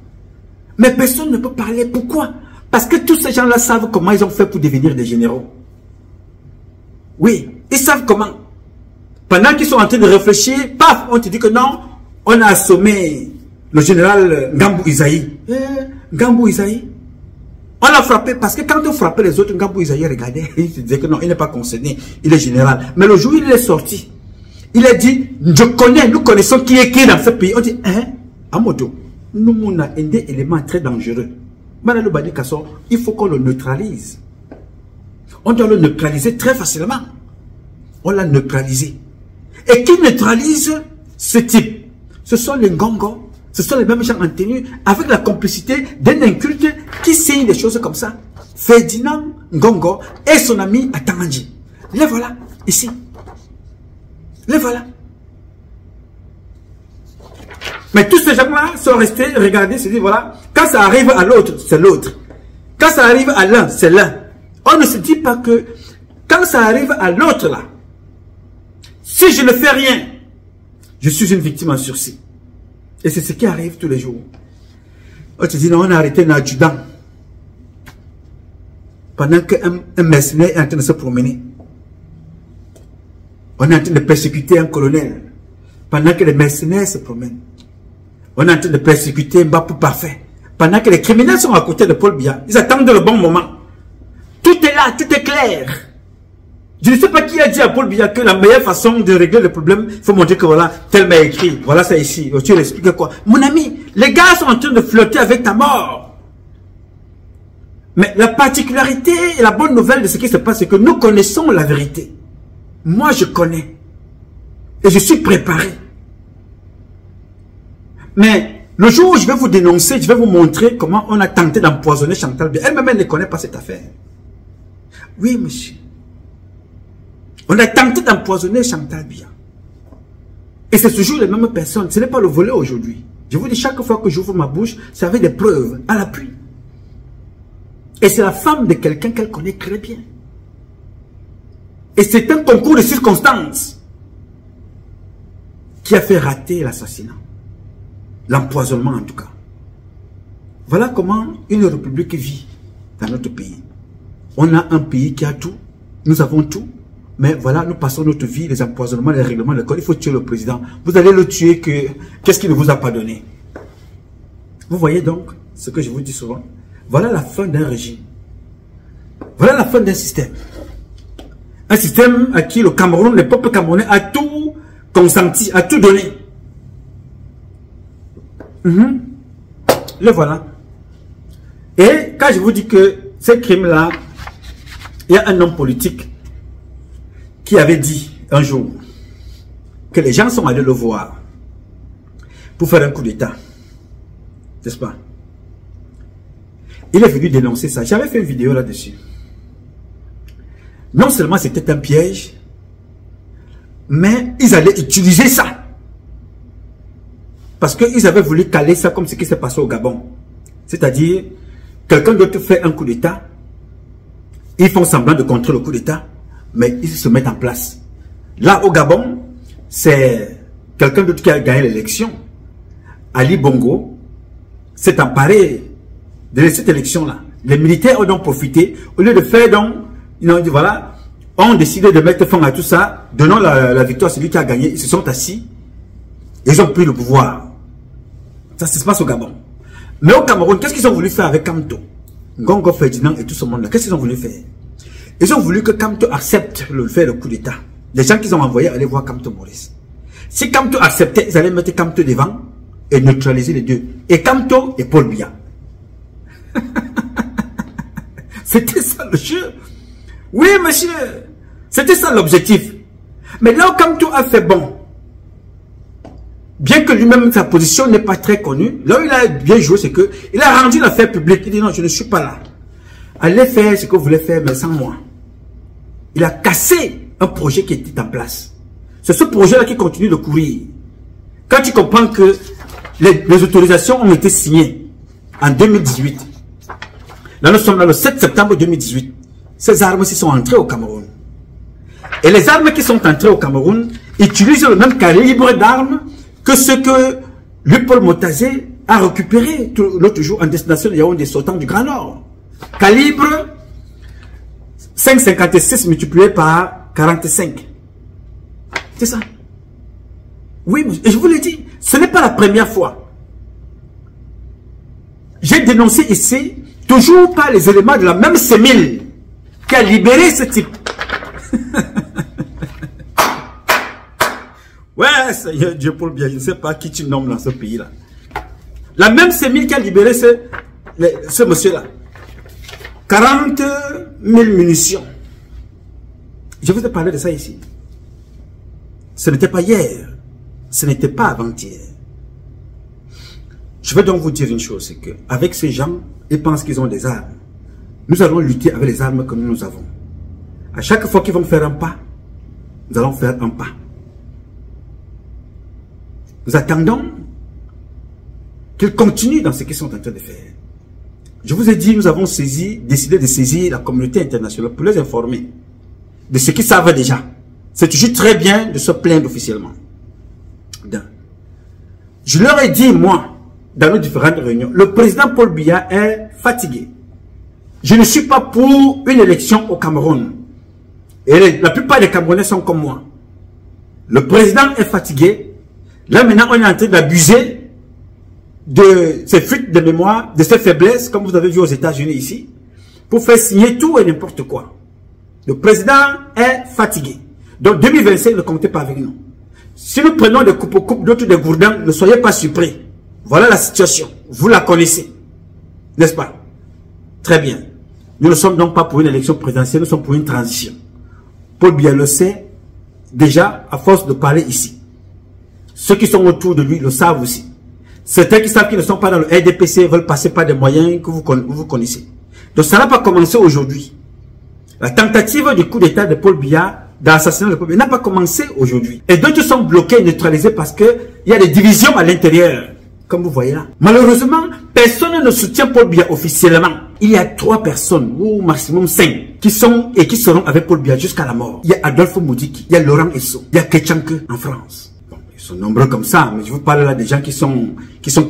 Mais personne ne peut parler. Pourquoi? Parce que tous ces gens-là savent comment ils ont fait pour devenir des généraux. Oui, ils savent comment. Pendant qu'ils sont en train de réfléchir, paf, on te dit que non, on a assommé le général Ngambou Isaïe. Ngambou Isaïe. On l'a frappé parce que quand on frappait les autres, Ngambou Isaïe regardait, il se disait que non, il n'est pas concerné, il est général. Mais le jour où il est sorti, il a dit, nous connaissons qui est qui dans ce pays. On dit, hein, Amodo, nous avons un élément très dangereux. Il faut qu'on le neutralise. On doit le neutraliser très facilement. On l'a neutralisé. Et qui neutralise ce type? Ce sont les Ngongo. Ce sont les mêmes gens en tenue avec la complicité d'un inculte qui signe des choses comme ça. Ferdinand Ngongo et son ami Atanganji. Les voilà, ici. Les voilà. Mais tous ces gens-là sont restés, regardez, se disent, voilà, quand ça arrive à l'autre, c'est l'autre. Quand ça arrive à l'un, c'est l'un. On ne se dit pas que, quand ça arrive à l'autre là, si je ne fais rien, je suis une victime en sursis. Et c'est ce qui arrive tous les jours. On te dit, non, on a arrêté un adjudant. Pendant qu'un mercenaire est en train de se promener. On est en train de persécuter un colonel. Pendant que les mercenaires se promènent. On est en train de persécuter Mbapou Parfait. Pendant que les criminels sont à côté de Paul Biya. Ils attendent le bon moment. Tout est là, tout est clair. Je ne sais pas qui a dit à Paul Biya que la meilleure façon de régler le problème, il faut montrer que voilà, tel m'a écrit. Voilà ça ici. Tu l'expliques quoi? Mon ami, les gars sont en train de flotter avec ta mort. Mais la particularité et la bonne nouvelle de ce qui se passe, c'est que nous connaissons la vérité. Moi, je connais. Et je suis préparé. Mais le jour où je vais vous dénoncer, je vais vous montrer comment on a tenté d'empoisonner Chantal Biya. Elle-même, elle ne connaît pas cette affaire. Oui, monsieur. On a tenté d'empoisonner Chantal Biya. Et c'est toujours les mêmes personnes. Ce n'est pas le volet aujourd'hui. Je vous dis, chaque fois que j'ouvre ma bouche, c'est avec des preuves à l'appui. Et c'est la femme de quelqu'un qu'elle connaît très bien. Et c'est un concours de circonstances qui a fait rater l'assassinat. L'empoisonnement en tout cas. Voilà comment une république vit dans notre pays. On a un pays qui a tout. Nous avons tout. Mais voilà, nous passons notre vie, les empoisonnements, les règlements de l'école. Il faut tuer le président. Vous allez le tuer, qu'est-ce qu'il ne vous a pas donné? Vous voyez donc ce que je vous dis souvent. Voilà la fin d'un régime. Voilà la fin d'un système. Un système à qui le Cameroun, le peuple camerounais a tout consenti, a tout donné. Le voilà. Et quand je vous dis que ces crimes-là, il y a un homme politique qui avait dit un jour que les gens sont allés le voir pour faire un coup d'État. N'est-ce pas? Il est venu dénoncer ça. J'avais fait une vidéo là-dessus. Non seulement c'était un piège, mais ils allaient utiliser ça. Parce qu'ils avaient voulu caler ça comme ce qui s'est passé au Gabon. C'est-à-dire, quelqu'un d'autre fait un coup d'État, ils font semblant de contrer le coup d'État, mais ils se mettent en place. Là, au Gabon, c'est quelqu'un d'autre qui a gagné l'élection. Ali Bongo s'est emparé de cette élection-là. Les militaires ont donc profité, au lieu de faire donc, ils ont dit voilà, ont décidé de mettre fin à tout ça, donnant la victoire à celui qui a gagné, ils se sont assis, ils ont pris le pouvoir. Ça se passe au Gabon. Mais au Cameroun, qu'est-ce qu'ils ont voulu faire avec Kamto, Ngongo Ferdinand et tout ce monde-là? Qu'est-ce qu'ils ont voulu faire? Ils ont voulu que Kamto accepte de faire le coup d'État. Les gens qu'ils ont envoyés allaient voir Kamto Maurice. Si Kamto acceptait, ils allaient mettre Kamto devant et neutraliser les deux. Et Kamto et Paul Biya. C'était ça le jeu. Oui, monsieur. C'était ça l'objectif. Mais là où Kamto a fait bon, bien que lui-même, sa position n'est pas très connue, là où il a bien joué, c'est que il a rendu l'affaire publique. Il dit non, je ne suis pas là. Allez faire ce que vous voulez faire, mais sans moi. Il a cassé un projet qui était en place. C'est ce projet-là qui continue de courir. Quand tu comprends que les autorisations ont été signées en 2018, là nous sommes là le 7 septembre 2018, ces armes-ci sont entrées au Cameroun. Et les armes qui sont entrées au Cameroun utilisent le même calibre d'armes que ce que Paul Motazé a récupéré l'autre jour en destination de Yaoundé sortant du Grand Nord. Calibre 5,56 multiplié par 45. C'est ça. Oui, et je vous l'ai dit, ce n'est pas la première fois. J'ai dénoncé ici, toujours par les éléments de la même sémile qui a libéré ce type. Ouais, Seigneur Dieu pour le bien, je ne sais pas qui tu nommes dans ce pays-là. La même sémile qui a libéré ce monsieur-là. 40 000 munitions. Je vous ai parlé de ça ici. Ce n'était pas hier. Ce n'était pas avant-hier. Je vais donc vous dire une chose, c'est qu'avec ces gens, ils pensent qu'ils ont des armes. Nous allons lutter avec les armes que nous avons. À chaque fois qu'ils vont faire un pas, nous allons faire un pas. Nous attendons qu'ils continuent dans ce qu'ils sont en train de faire. Je vous ai dit, nous avons décidé de saisir la communauté internationale pour les informer de ce qu'ils savent déjà. C'est toujours très bien de se plaindre officiellement. Je leur ai dit, moi, dans nos différentes réunions, le président Paul Biya est fatigué. Je ne suis pas pour une élection au Cameroun. Et la plupart des Camerounais sont comme moi. Le président est fatigué. Là maintenant, on est en train d'abuser de ces fuites de mémoire, de ces faiblesses, comme vous avez vu aux États-Unis ici, pour faire signer tout et n'importe quoi. Le président est fatigué. Donc 2025, ne comptez pas avec nous. Si nous prenons des coupes au coupe, d'autres des gourdins, ne soyez pas surpris. Voilà la situation. Vous la connaissez. N'est-ce pas? Très bien. Nous ne sommes donc pas pour une élection présidentielle, nous sommes pour une transition. Paul Biya le sait déjà à force de parler ici. Ceux qui sont autour de lui le savent aussi. Certains qui savent qu'ils ne sont pas dans le RDPC veulent passer par des moyens que vous connaissez. Donc ça n'a pas commencé aujourd'hui. La tentative du coup d'état de Paul Biya, d'assassinat de Paul Biya, n'a pas commencé aujourd'hui. Et d'autres sont bloqués, neutralisés parce qu'il y a des divisions à l'intérieur. Comme vous voyez là. Malheureusement, personne ne soutient Paul Biya officiellement. Il y a 3 personnes, ou maximum 5, qui sont et qui seront avec Paul Biya jusqu'à la mort. Il y a Adolphe Moudiki, il y a Laurent Esso, il y a Ketchanke en France. Bon, ils sont nombreux comme ça, mais je vous parle là des gens qui sont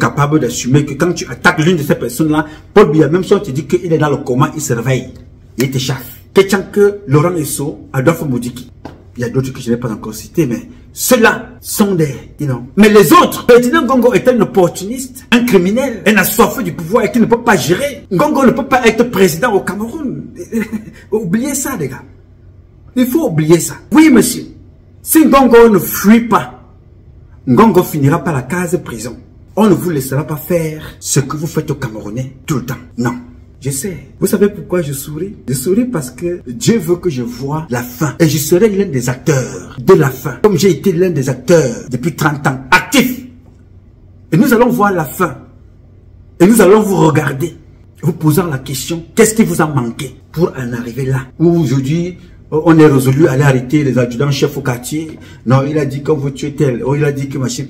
capables d'assumer que quand tu attaques l'une de ces personnes-là, Paul Biya, même si on te dit qu'il est dans le coma, il se réveille. il était chef. Quelqu'un que Laurent Esso, Adolphe Moudiki. Il y a d'autres que je n'ai pas encore cités, mais ceux-là sont des, Mais les autres, Ferdinand Ngongo est un opportuniste, un criminel, un assoiffé du pouvoir et qui ne peut pas gérer. Ngongo ne peut pas être président au Cameroun. Oubliez ça, les gars. Il faut oublier ça. Oui, monsieur. Si Ngongo ne fuit pas, Ngongo finira par la case prison. On ne vous laissera pas faire ce que vous faites aux Camerounais tout le temps. Non. Je sais. Vous savez pourquoi je souris? Je souris parce que Dieu veut que je voie la fin. Et je serai l'un des acteurs de la fin. Comme j'ai été l'un des acteurs depuis 30 ans, actif. Et nous allons voir la fin. Et nous allons vous regarder. Vous posant la question, qu'est-ce qui vous a manqué pour en arriver là? Où aujourd'hui, on est résolu à aller arrêter les adjudants-chefs au quartier. Non, il a dit qu'on veut tuer tel. Oh, il a dit que machin.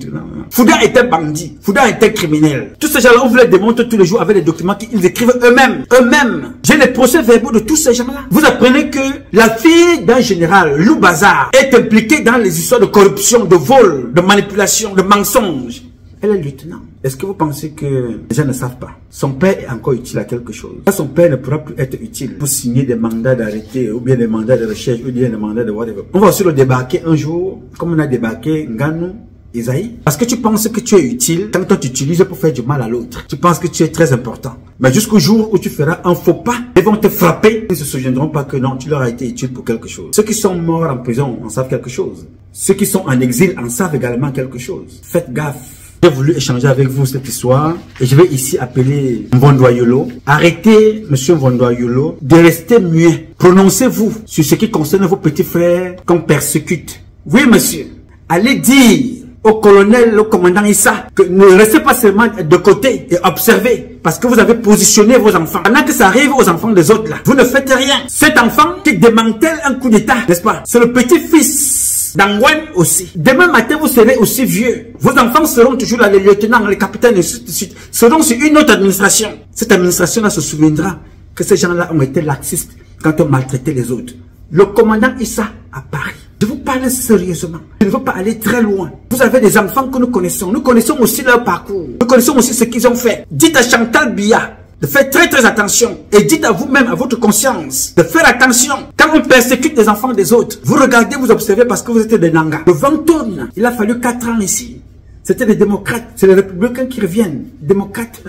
Fouda était bandit. Fouda était criminel. Tous ces gens-là, on vous les démontre tous les jours avec les documents qu'ils écrivent eux-mêmes. Eux-mêmes. J'ai les procès-verbaux de tous ces gens-là. Vous apprenez que la fille d'un général, Lou Bazar, est impliquée dans les histoires de corruption, de vol, de manipulation, de mensonge. Elle est lieutenant. Est-ce que vous pensez que les gens ne savent pas? Son père est encore utile à quelque chose. Son père ne pourra plus être utile pour signer des mandats d'arrêté, ou bien des mandats de recherche, ou bien des mandats de whatever. On va aussi le débarquer un jour, comme on a débarqué Nganou, Isaïe. Parce que tu penses que tu es utile quand toi tu utilises pour faire du mal à l'autre. Tu penses que tu es très important. Mais jusqu'au jour où tu feras un faux pas, ils vont te frapper. Ils ne se souviendront pas que non, tu leur as été utile pour quelque chose. Ceux qui sont morts en prison en savent quelque chose. Ceux qui sont en exil en savent également quelque chose. Faites gaffe. J'ai voulu échanger avec vous cette histoire et je vais ici appeler Mvondoyolo. Arrêtez, monsieur Mvondoyolo, de rester muet. Prononcez-vous sur ce qui concerne vos petits frères qu'on persécute. Oui, monsieur. Allez dire au colonel, au commandant Issa, que ne restez pas seulement de côté et observez, parce que vous avez positionné vos enfants. Pendant que ça arrive aux enfants des autres là, vous ne faites rien. Cet enfant qui démantèle un coup d'état, n'est-ce pas? C'est le petit-fils d'Angwen aussi. Demain matin, vous serez aussi vieux. Vos enfants seront toujours là, les lieutenants, les capitaines, et ainsi de suite. Seront sur une autre administration. Cette administration-là se souviendra que ces gens-là ont été laxistes quand on maltraitait les autres. Le commandant Issa à Paris. Je vous parle sérieusement. Je ne veux pas aller très loin. Vous avez des enfants que nous connaissons. Nous connaissons aussi leur parcours. Nous connaissons aussi ce qu'ils ont fait. Dites à Chantal Biya de faire très attention. Et dites à vous-même, à votre conscience, de faire attention. Quand on persécute les enfants des autres, vous regardez, vous observez parce que vous êtes des Nanga. Le vent tourne. Il a fallu 4 ans ici. C'était des démocrates. C'est les républicains qui reviennent. Démocrates,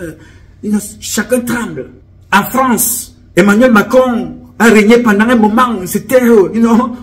chacun tremble. En France, Emmanuel Macron a régné pendant un moment. C'était,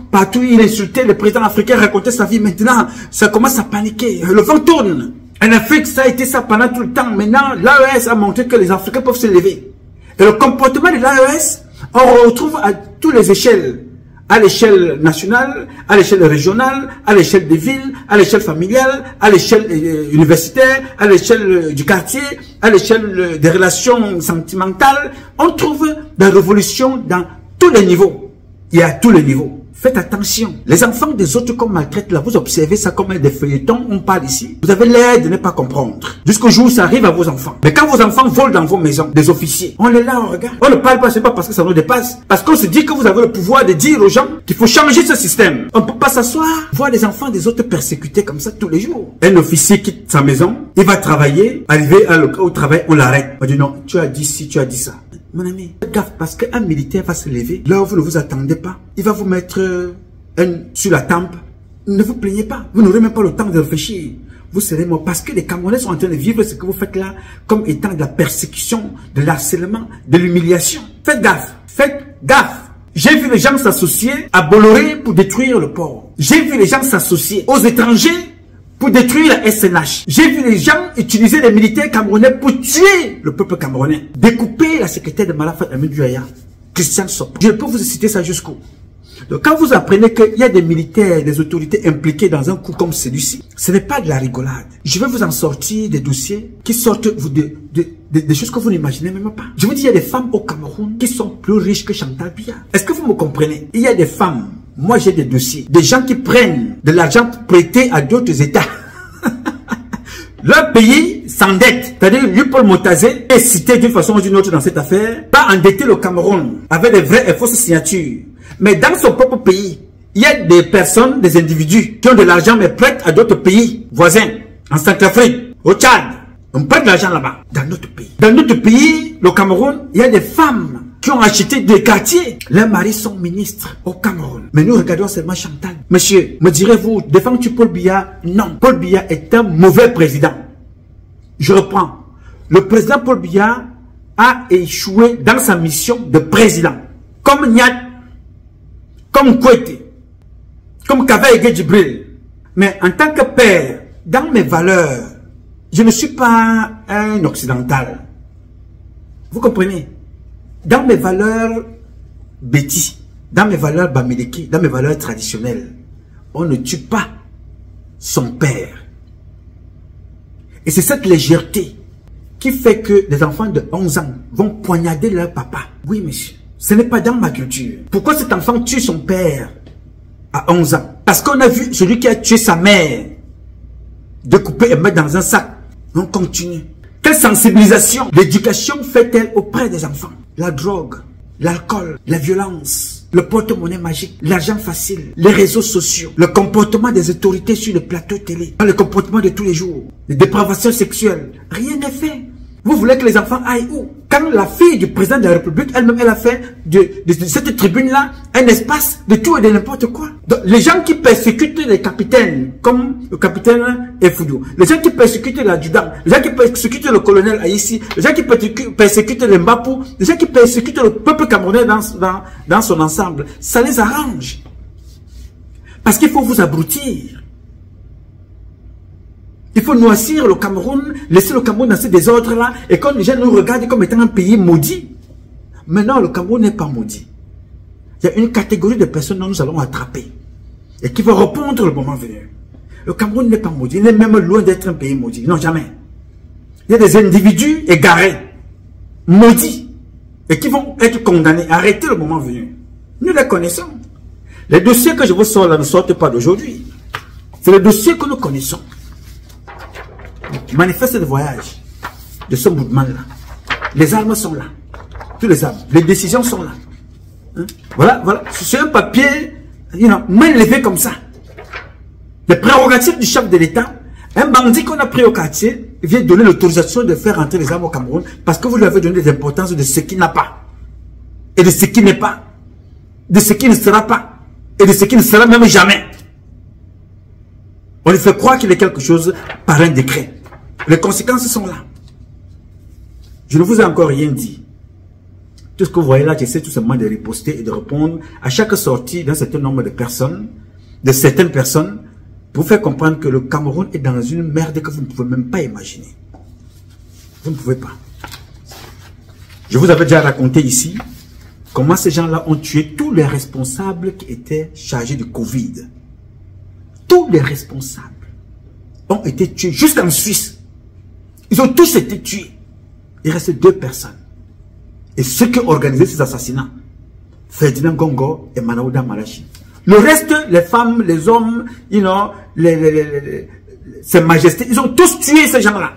partout il insultait le président africain, racontait sa vie. Maintenant, ça commence à paniquer. Le vent tourne. En Afrique, ça a été ça pendant tout le temps. Maintenant, l'AES a montré que les Africains peuvent se lever. Et le comportement de l'AES, on retrouve à toutes les échelles. À l'échelle nationale, à l'échelle régionale, à l'échelle des villes, à l'échelle familiale, à l'échelle universitaire, à l'échelle du quartier, à l'échelle des relations sentimentales. On trouve la révolution dans tous les niveaux. Il y a tous les niveaux. Faites attention. Les enfants des autres qu'on maltraite là, vous observez ça comme des feuilletons, on parle ici. Vous avez l'air de ne pas comprendre. Jusqu'au jour où ça arrive à vos enfants. Mais quand vos enfants volent dans vos maisons, des officiers, on est là, on regarde. On ne parle pas, c'est pas parce que ça nous dépasse. Parce qu'on se dit que vous avez le pouvoir de dire aux gens qu'il faut changer ce système. On ne peut pas s'asseoir, voir les enfants des autres persécutés comme ça tous les jours. Un officier quitte sa maison, il va travailler, arrivé au travail, on l'arrête. On dit non, tu as dit ci, tu as dit ça. Mon ami, faites gaffe parce qu'un militaire va se lever. Là où vous ne vous attendez pas, il va vous mettre sur la tempe. Ne vous plaignez pas. Vous n'aurez même pas le temps de réfléchir. Vous serez mort parce que les Camerounais sont en train de vivre ce que vous faites là comme étant de la persécution, de l'harcèlement, de l'humiliation. Faites gaffe. Faites gaffe. J'ai vu les gens s'associer à Bolloré pour détruire le port. J'ai vu les gens s'associer aux étrangers pour détruire la SNH. J'ai vu les gens utiliser les militaires camerounais pour tuer le peuple camerounais. Découper la secrétaire de Malafat Amidouaya, Christian Sop. Je peux vous citer ça jusqu'où. Donc quand vous apprenez qu'il y a des militaires, des autorités impliquées dans un coup comme celui-ci, ce n'est pas de la rigolade. Je vais vous en sortir des dossiers qui sortent des choses que vous n'imaginez même pas. Je vous dis, il y a des femmes au Cameroun qui sont plus riches que Chantal Biya. Est-ce que vous me comprenez? Il y a des femmes. Moi, j'ai des dossiers. Des gens qui prennent de l'argent prêté à d'autres États. Leur pays s'endette. C'est-à-dire, lui, Paul Motazé, est cité d'une façon ou d'une autre dans cette affaire, va endetter le Cameroun avec des vraies et fausses signatures. Mais dans son propre pays, il y a des personnes, des individus qui ont de l'argent mais prêtent à d'autres pays voisins. En Centrafrique, au Tchad. On prête de l'argent là-bas, dans notre pays. Dans notre pays, le Cameroun, il y a des femmes qui ont acheté des quartiers. Leurs maris sont ministres au Cameroun. Mais nous regardons seulement Chantal. Monsieur, me direz-vous, défends-tu Paul Biya? Non, Paul Biya est un mauvais président. Je reprends. Le président Paul Biya a échoué dans sa mission de président. Comme Niat, comme Kouete, comme Kavaïge Djibril. Mais en tant que père, dans mes valeurs, je ne suis pas un occidental. Vous comprenez? Dans mes valeurs bêtis, dans mes valeurs bamileki, dans mes valeurs traditionnelles, on ne tue pas son père. Et c'est cette légèreté qui fait que les enfants de 11 ans vont poignarder leur papa. Oui, monsieur. Ce n'est pas dans ma culture. Pourquoi cet enfant tue son père à 11 ans? Parce qu'on a vu celui qui a tué sa mère découper et mettre dans un sac. On continue. Quelle sensibilisation l'éducation fait-elle auprès des enfants? La drogue, l'alcool, la violence, le porte-monnaie magique, l'argent facile, les réseaux sociaux, le comportement des autorités sur le plateau télé, le comportement de tous les jours, les dépravations sexuelles. Rien n'est fait. Vous voulez que les enfants aillent où? Quand la fille du président de la République, elle-même, elle a fait de cette tribune-là un espace de tout et de n'importe quoi. Donc, les gens qui persécutent les capitaines, comme le capitaine Efoudou, les gens qui persécutent l'adjudant, les gens qui persécutent le colonel Aïssi, les gens qui persécutent les Mbapou, les gens qui persécutent le peuple camerounais dans son ensemble, ça les arrange. Parce qu'il faut vous abrutir. Il faut noircir le Cameroun, laisser le Cameroun dans ces désordres-là, et quand les gens nous regardent comme étant un pays maudit. Mais non, le Cameroun n'est pas maudit. Il y a une catégorie de personnes dont nous allons attraper, et qui vont répondre le moment venu. Le Cameroun n'est pas maudit, il est même loin d'être un pays maudit. Non, jamais. Il y a des individus égarés, maudits, et qui vont être condamnés, arrêtés le moment venu. Nous les connaissons. Les dossiers que je vous sors là ne sortent pas d'aujourd'hui. C'est les dossiers que nous connaissons. Manifeste de voyage de ce mouvement-là. Les armes sont là. Tous les armes. Les décisions sont là. Hein? Voilà, voilà. C'est un papier, main levée comme ça. Les prérogatives du chef de l'État. Un bandit qu'on a pris au quartier vient donner l'autorisation de faire entrer les armes au Cameroun parce que vous lui avez donné des importances de ce qui n'a pas. Et de ce qui n'est pas. De ce qui ne sera pas. Et de ce qui ne sera même jamais. On lui fait croire qu'il est quelque chose par un décret. Les conséquences sont là. Je ne vous ai encore rien dit. Tout ce que vous voyez là, j'essaie tout simplement de riposter et de répondre à chaque sortie d'un certain nombre de personnes, de certaines personnes, pour faire comprendre que le Cameroun est dans une merde que vous ne pouvez même pas imaginer. Vous ne pouvez pas. Je vous avais déjà raconté ici comment ces gens-là ont tué tous les responsables qui étaient chargés du Covid. Tous les responsables ont été tués jusqu'en Suisse. Ils ont tous été tués. Il reste 2 personnes. Et ceux qui ont organisé ces assassinats, Ferdinand Gongo et Manaouda Malachi. Le reste, les femmes, les hommes, ces majestés, ils ont tous tué ces gens-là.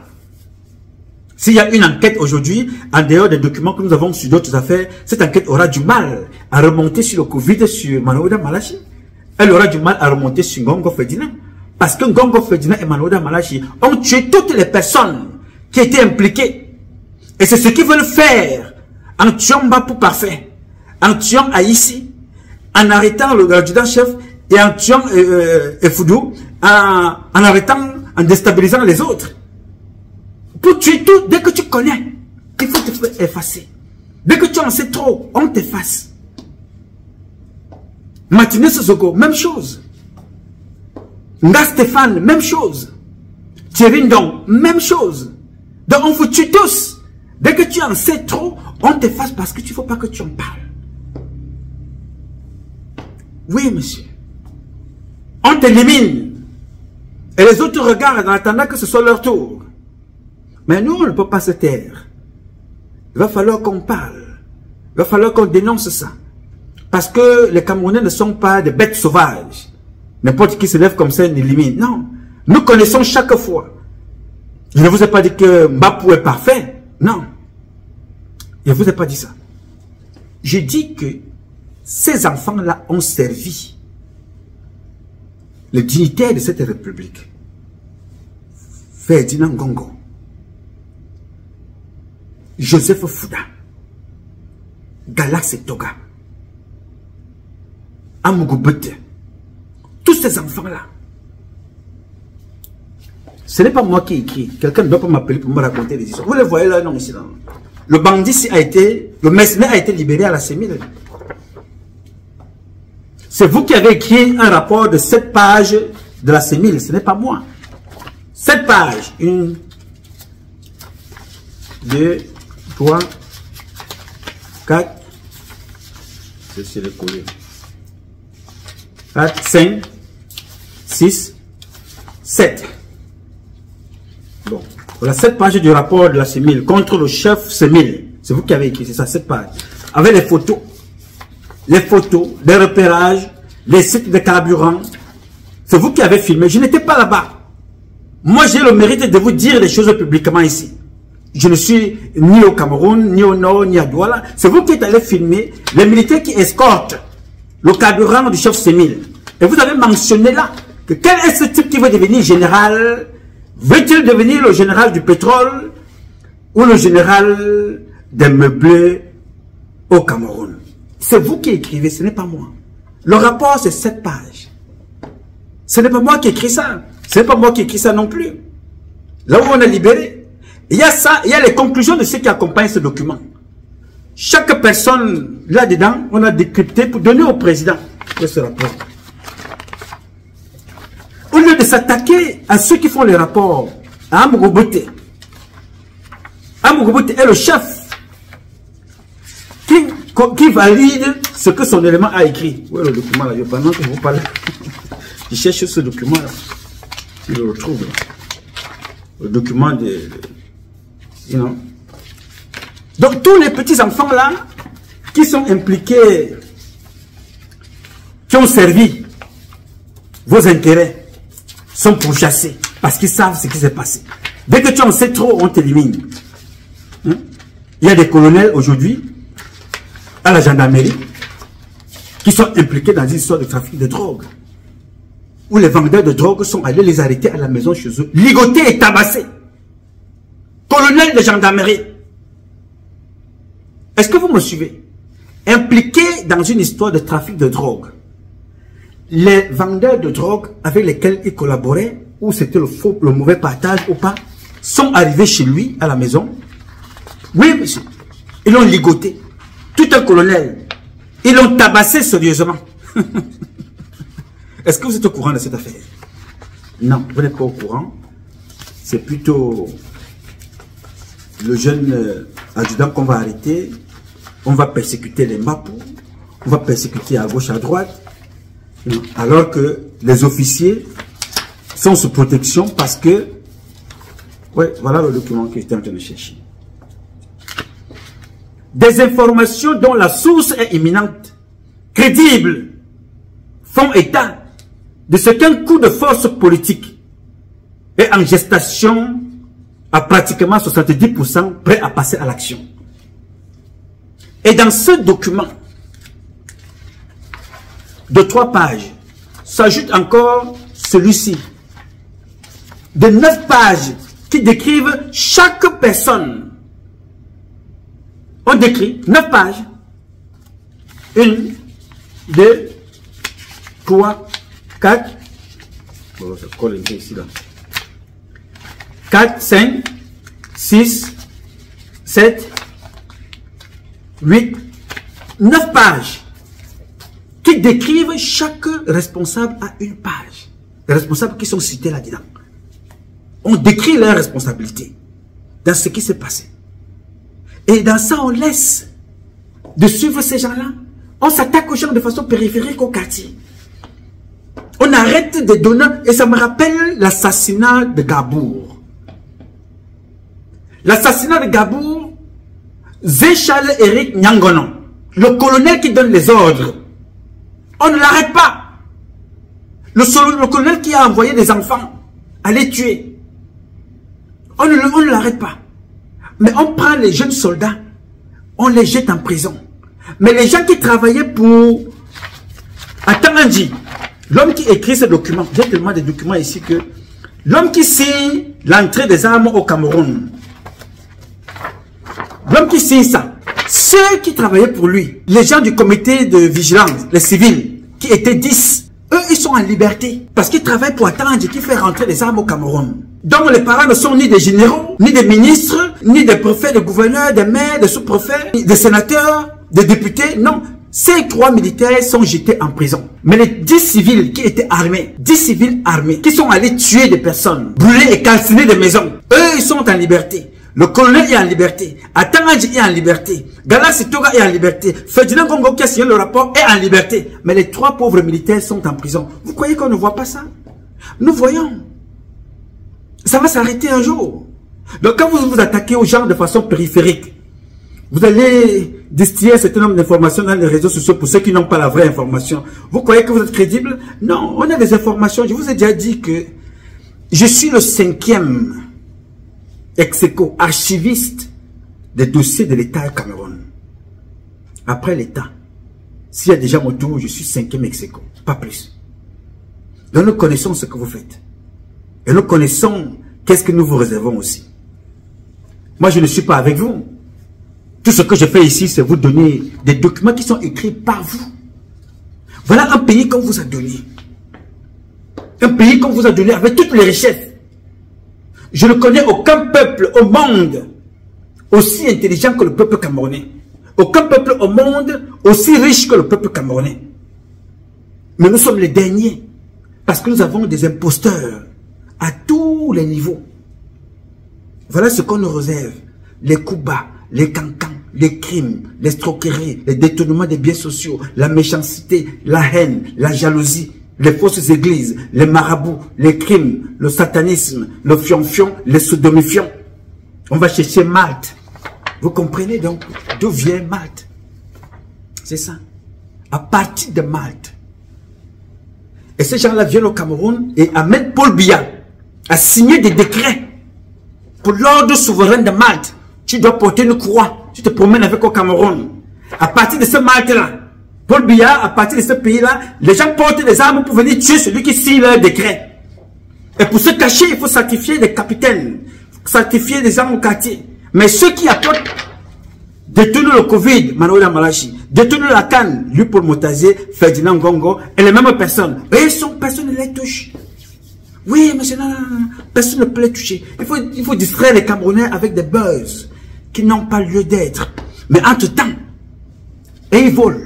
S'il y a une enquête aujourd'hui, en dehors des documents que nous avons sur d'autres affaires, cette enquête aura du mal à remonter sur le Covid, sur Manaouda Malachi. Elle aura du mal à remonter sur Gongo Ferdinand. Parce que Gongo Ferdinand et Manaouda Malachi ont tué toutes les personnes qui étaient impliquées. Et c'est ce qu'ils veulent faire en tuant Mbapou Parfait, en tuant Aïssi, en arrêtant le adjudant-chef et en tuant Efoudou, en arrêtant, en déstabilisant les autres. Pour tuer tout, dès que tu connais, il faut te effacer. Dès que tu en sais trop, on t'efface. Martinez Sissoko, même chose. Nga Stéphane, même chose. Thierry Ndong, même chose. Donc on vous tue tous. Dès que tu en sais trop, on t'efface parce que tu ne faut pas que tu en parles. Oui, monsieur. On t'élimine. Et les autres regardent en attendant que ce soit leur tour. Mais nous, on ne peut pas se taire. Il va falloir qu'on parle. Il va falloir qu'on dénonce ça. Parce que les Camerounais ne sont pas des bêtes sauvages. N'importe qui se lève comme ça n'élimine. Non. Nous connaissons chaque fois. Je ne vous ai pas dit que Mbapou est parfait. Non. Je ne vous ai pas dit ça. J'ai dit que ces enfants-là ont servi les dignitaires de cette république. Ferdinand Gongo, Joseph Fouda, Galax et Toga, Amougouboute, tous ces enfants-là. Ce n'est pas moi qui écris. Quelqu'un ne doit pas m'appeler pour me raconter des histoires. Vous les voyez là, non, ici. Là. Le bandit a été, le mercenaire a été libéré à la CEMIL. C'est vous qui avez écrit un rapport de 7 pages de la CEMIL, ce n'est pas moi. 7 pages. 1, 2, 3, 4. C'est le coller. 4, 5, 6, 7. Bon, voilà 7 pages du rapport de la CEMIL contre le chef CEMIL. C'est vous qui avez écrit, c'est ça, 7 pages. Avec les photos, les repérages, les sites de carburant. C'est vous qui avez filmé. Je n'étais pas là-bas. Moi, j'ai le mérite de vous dire les choses publiquement ici. Je ne suis ni au Cameroun, ni au Nord, ni à Douala. C'est vous qui êtes allé filmer les militaires qui escortent le carburant du chef CEMIL. Et vous avez mentionné là que quel est ce type qui veut devenir général? Veut-il devenir le général du pétrole ou le général des meublés au Cameroun? C'est vous qui écrivez, ce n'est pas moi. Le rapport, c'est 7 pages. Ce n'est pas moi qui écris ça. Ce n'est pas moi qui écris ça non plus. Là où on est libéré, il y a ça, il y a les conclusions de ceux qui accompagnent ce document. Chaque personne là-dedans, on a décrypté pour donner au président ce rapport. Au lieu de s'attaquer à ceux qui font les rapports, à Amougouboute. Amougouboute est le chef qui valide ce que son élément a écrit. Où est le document là? Pendant que vous parlez, je cherche ce document là. Je le retrouve là. Le document de you know. Donc tous les petits enfants là qui sont impliqués, qui ont servi vos intérêts, sont pourchassés parce qu'ils savent ce qui s'est passé. Dès que tu en sais trop, on t'élimine. Hein? Il y a des colonels aujourd'hui à la gendarmerie qui sont impliqués dans une histoire de trafic de drogue. Où les vendeurs de drogue sont allés les arrêter à la maison chez eux, ligotés et tabassés. Colonel de gendarmerie. Est-ce que vous me suivez? Impliqués dans une histoire de trafic de drogue. Les vendeurs de drogue avec lesquels il collaborait, ou c'était le mauvais partage ou pas, sont arrivés chez lui à la maison. Oui, monsieur. Ils l'ont ligoté. Tout un colonel. Ils l'ont tabassé sérieusement. Est-ce que vous êtes au courant de cette affaire? Non, vous n'êtes pas au courant. C'est plutôt le jeune adjudant qu'on va arrêter. On va persécuter les Mapou. On va persécuter à gauche, à droite. Alors que les officiers sont sous protection parce que... Ouais, voilà le document que j'étais en train de chercher. Des informations dont la source est imminente, crédible, font état de ce qu'un coup de force politique est en gestation à pratiquement 70% prêt à passer à l'action. Et dans ce document de 3 pages, s'ajoute encore celui-ci de 9 pages qui décrivent chaque personne. On décrit 9 pages. 1, 2, 3, 4. Bon, ça colle un peu ici là. 4, 5, 6, 7, 8, 9 pages qui décrivent chaque responsable à une page. Les responsables qui sont cités là-dedans. On décrit leur responsabilité dans ce qui s'est passé. Et dans ça, on laisse de suivre ces gens-là. On s'attaque aux gens de façon périphérique au quartier. On arrête de donner, et ça me rappelle l'assassinat de Gabour. L'assassinat de Gabour, Zéchal Eric Nyangonon, le colonel qui donne les ordres. On ne l'arrête pas. Le colonel qui a envoyé des enfants à les tuer. On ne l'arrête pas. Mais on prend les jeunes soldats, on les jette en prison. Mais les gens qui travaillaient pour Atanganji, l'homme qui écrit ce document, j'ai tellement de documents ici que l'homme qui signe l'entrée des armes au Cameroun, l'homme qui signe ça, Ceux qui travaillaient pour lui, les gens du comité de vigilance, les civils, qui étaient 10, eux, ils sont en liberté. Parce qu'ils travaillent pour Attendji qui fait rentrer les armes au Cameroun. Donc les parents ne sont ni des généraux, ni des ministres, ni des préfets, des gouverneurs, des maires, des sous-préfets, des sénateurs, des députés. Non, ces 3 militaires sont jetés en prison. Mais les 10 civils qui étaient armés, 10 civils armés, qui sont allés tuer des personnes, brûler et calciner des maisons, eux, ils sont en liberté. Le colonel est en liberté. Attendji est en liberté. Galassi Toga est en liberté. Ferdinand Gongo qui a signé le rapport est en liberté. Mais les 3 pauvres militaires sont en prison. Vous croyez qu'on ne voit pas ça? Nous voyons. Ça va s'arrêter un jour. Donc quand vous vous attaquez aux gens de façon périphérique, vous allez distiller un certain nombre d'informations dans les réseaux sociaux pour ceux qui n'ont pas la vraie information. Vous croyez que vous êtes crédible? Non, on a des informations. Je vous ai déjà dit que je suis le 5e ex-aequo, archiviste des dossiers de l'État au Cameroun. Après l'État, s'il y a déjà mon tour, je suis 5e ex-aequo, pas plus. Donc nous connaissons ce que vous faites. Et nous connaissons qu'est-ce que nous vous réservons aussi. Moi, je ne suis pas avec vous. Tout ce que je fais ici, c'est vous donner des documents qui sont écrits par vous. Voilà un pays qu'on vous a donné. Un pays qu'on vous a donné avec toutes les richesses. Je ne connais aucun peuple au monde aussi intelligent que le peuple camerounais. Aucun peuple au monde aussi riche que le peuple camerounais. Mais nous sommes les derniers. Parce que nous avons des imposteurs à tous les niveaux. Voilà ce qu'on nous réserve. Les coups bas, les cancans, les crimes, les escroqueries, les détournements des biens sociaux, la méchanceté, la haine, la jalousie, les fausses églises, les marabouts, les crimes, le satanisme, le fion-fion, les sodomifions. On va chercher Malte. Vous comprenez donc d'où vient Malte? C'est ça. À partir de Malte. Et ces gens-là viennent au Cameroun et amènent Paul Biya à signer des décrets pour l'ordre souverain de Malte. Tu dois porter une croix. Tu te promènes avec au Cameroun. À partir de ce Malte-là, Paul Biya, à partir de ce pays-là, les gens portent des armes pour venir tuer celui qui signe leur décret. Et pour se cacher, il faut sacrifier des capitaines, sacrifier des armes au quartier. Mais ceux qui apportent, détournent le Covid, Manoula Malachi, détournent la canne, lui Paul Motazier, Ferdinand Gongo, et les mêmes personnes. Et personne ne les touche. Oui, monsieur, non, personne ne peut les toucher. Il faut distraire les Camerounais avec des buzz qui n'ont pas lieu d'être. Mais entre-temps, et ils volent.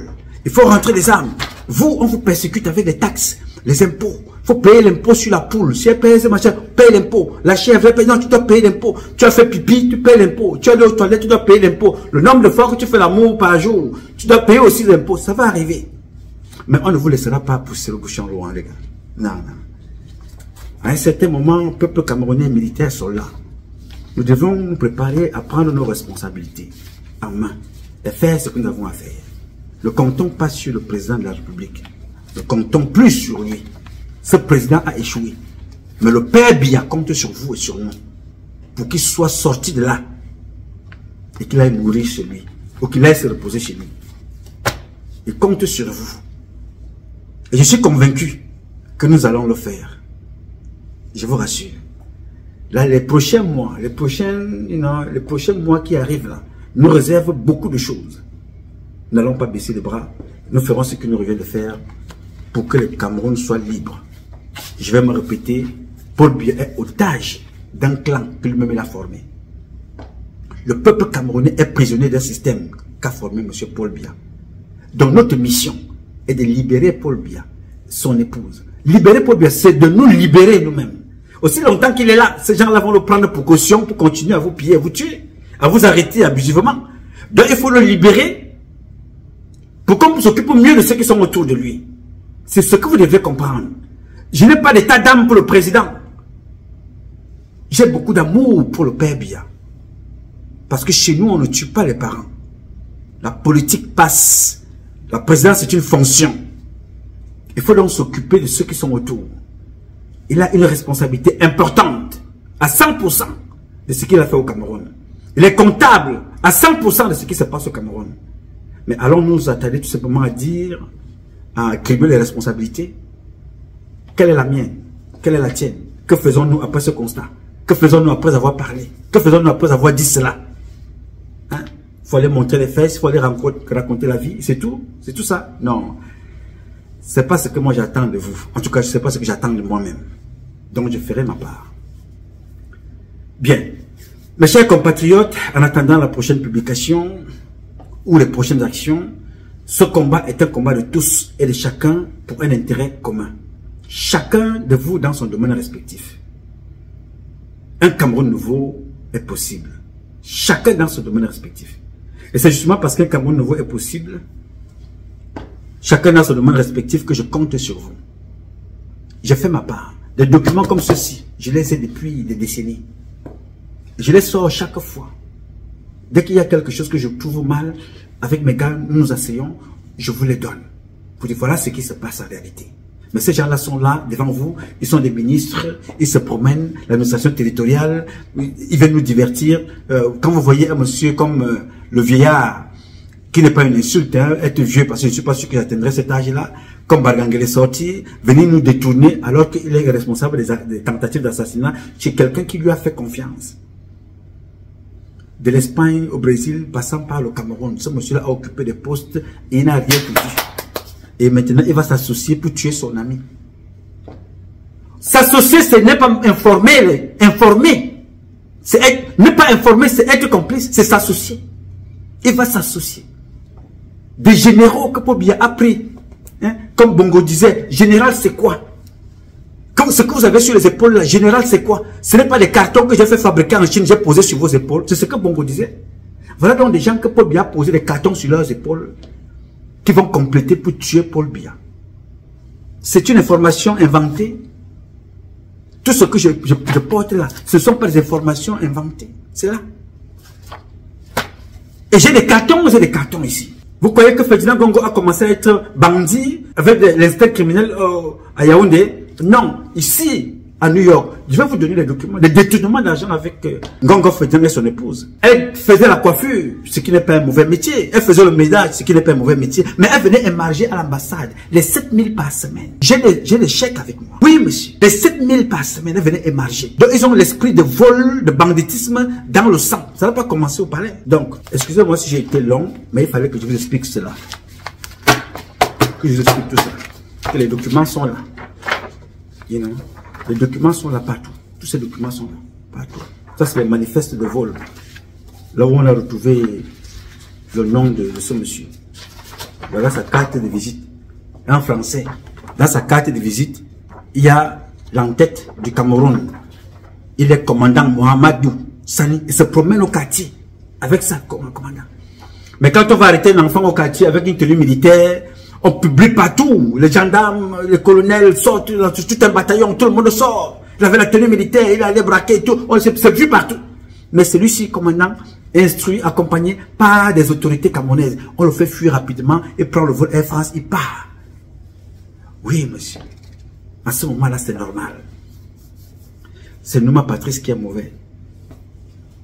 Il faut rentrer des armes. Vous, on vous persécute avec des taxes, les impôts. Il faut payer l'impôt sur la poule. Si elle paye ce machin, paye l'impôt. La chèvre, non, tu dois payer l'impôt. Tu as fait pipi, tu payes l'impôt. Tu as allé aux toilettes, tu dois payer l'impôt. Le nombre de fois que tu fais l'amour par jour, tu dois payer aussi l'impôt. Ça va arriver. Mais on ne vous laissera pas pousser le bouchon loin, les gars. Non, non. À un certain moment, le peuple camerounais militaire sont là. Nous devons nous préparer à prendre nos responsabilités en main et faire ce que nous avons à faire. Ne comptons pas sur le président de la République. Ne comptons plus sur lui. Ce président a échoué. Mais le Père Biya compte sur vous et sur nous. Pour qu'il soit sorti de là. Et qu'il aille mourir chez lui. Ou qu'il aille se reposer chez lui. Il compte sur vous. Et je suis convaincu que nous allons le faire. Je vous rassure. Là, les prochains mois, les prochains mois qui arrivent là, nous réservent beaucoup de choses. Nous n'allons pas baisser les bras. Nous ferons ce qu'il nous revient de faire pour que le Cameroun soit libre. Je vais me répéter, Paul Biya est otage d'un clan que lui-même il a formé. Le peuple camerounais est prisonnier d'un système qu'a formé M. Paul Biya. Donc notre mission est de libérer Paul Biya, son épouse. Libérer Paul Biya, c'est de nous libérer nous-mêmes. Aussi longtemps qu'il est là, ces gens-là vont le prendre pour caution, pour continuer à vous piller, à vous tuer, à vous arrêter abusivement. Donc il faut le libérer pour qu'on s'occupe mieux de ceux qui sont autour de lui. C'est ce que vous devez comprendre. Je n'ai pas d'état d'âme pour le président. J'ai beaucoup d'amour pour le Père Biya. Parce que chez nous, on ne tue pas les parents. La politique passe. La présidence est une fonction. Il faut donc s'occuper de ceux qui sont autour. Il a une responsabilité importante à 100% de ce qu'il a fait au Cameroun. Il est comptable à 100% de ce qui se passe au Cameroun. Mais allons nous attarder tout simplement à dire, à attribuer les responsabilités. Quelle est la mienne? Quelle est la tienne? Que faisons-nous après ce constat? Que faisons-nous après avoir parlé? Que faisons-nous après avoir dit cela? Hein? faut aller montrer les fesses, il faut aller raconter la vie, c'est tout ça. Non, c'est pas ce que moi j'attends de vous. En tout cas, je sais pas ce que j'attends de moi-même. Donc je ferai ma part. Bien, mes chers compatriotes, en attendant la prochaine publication ou les prochaines actions, ce combat est un combat de tous et de chacun pour un intérêt commun. Chacun de vous dans son domaine respectif. Un Cameroun nouveau est possible. Chacun dans son domaine respectif. Et c'est justement parce qu'un Cameroun nouveau est possible, chacun dans son domaine respectif, que je compte sur vous. J'ai fait ma part. Des documents comme ceux-ci, je les ai depuis des décennies. Je les sors chaque fois. Dès qu'il y a quelque chose que je trouve mal, avec mes gars, nous nous asseyons, je vous les donne. Pour dire, voilà ce qui se passe en réalité. Mais ces gens-là sont là, devant vous, ils sont des ministres, ils se promènent, l'administration territoriale, ils viennent nous divertir. Quand vous voyez un monsieur comme le vieillard, qui n'est pas une insulte, hein, être vieux, parce que je ne suis pas sûr qu'il atteindrait cet âge-là, comme Barganguel est sorti, venir nous détourner alors qu'il est responsable des tentatives d'assassinat chez quelqu'un qui lui a fait confiance. De l'Espagne au Brésil, passant par le Cameroun, ce monsieur-là a occupé des postes et il n'a rien foutu. Et maintenant, il va s'associer pour tuer son ami. S'associer, ce n'est pas informer. Informer. Ne pas informer, c'est être complice. C'est s'associer. Il va s'associer. Des généraux que Pobia a pris. Hein? Comme Bongo disait, général c'est quoi? Comme ce que vous avez sur les épaules, là, général c'est quoi? Ce n'est pas des cartons que j'ai fait fabriquer en Chine, j'ai posé sur vos épaules. C'est ce que Bongo disait. Voilà donc des gens que Pobia a posé des cartons sur leurs épaules, qui vont compléter pour tuer Paul Biya. C'est une information inventée. Tout ce que je porte là, ce ne sont pas des informations inventées. C'est là. Et j'ai des cartons ici. Vous croyez que Ferdinand Gongo a commencé à être bandit avec l'instinct criminel à Yaoundé? Non, ici, à New York, je vais vous donner les documents, des détournements d'argent avec Gongo Ferdinand et son épouse. Elle faisait la coiffure, ce qui n'est pas un mauvais métier. Elle faisait le ménage, ce qui n'est pas un mauvais métier. Mais elle venait émarger à l'ambassade les 7000 par semaine. J'ai les chèques avec moi. Oui, monsieur. Les 7000 par semaine, elle venait émarger. Donc, ils ont l'esprit de vol, de banditisme dans le sang. Ça n'a pas commencé au palais. Donc, excusez-moi si j'ai été long, mais il fallait que je vous explique cela. Que je vous explique tout ça. Que les documents sont là. You know? Les documents sont là partout. Tous ces documents sont là partout. Ça, c'est les manifestes de vol. Là où on a retrouvé le nom de ce monsieur. Voilà sa carte de visite. En français. Dans sa carte de visite, il y a l'entête du Cameroun. Il est commandant Mohamedou Sani. Il se promène au quartier avec sa commandant. Mais quand on va arrêter un enfant au quartier avec une tenue militaire, on publie partout. Les gendarmes, les colonels sortent, tout un bataillon, tout le monde sort. Il avait la tenue militaire, il allait braquer et tout. On s'est vu partout. Mais celui-ci, commandant, instruit, accompagné par des autorités camerounaises. On le fait fuir rapidement et prend le vol Air France, il part. Oui, monsieur. À ce moment-là, c'est normal. C'est Nouma Patrice qui est mauvais.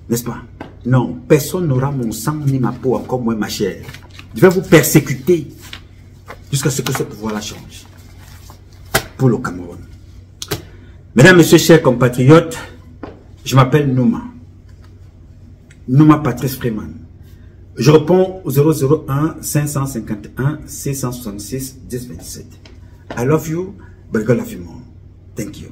N'est-ce pas? Non, personne n'aura mon sang ni ma peau, encore moins ma chair. Je vais vous persécuter jusqu'à ce que ce pouvoir-là change pour le Cameroun. Mesdames, messieurs, chers compatriotes, je m'appelle Nouma Patrice Freeman. Je réponds au 001 551 666 1027. I love you, but God love you more. Thank you.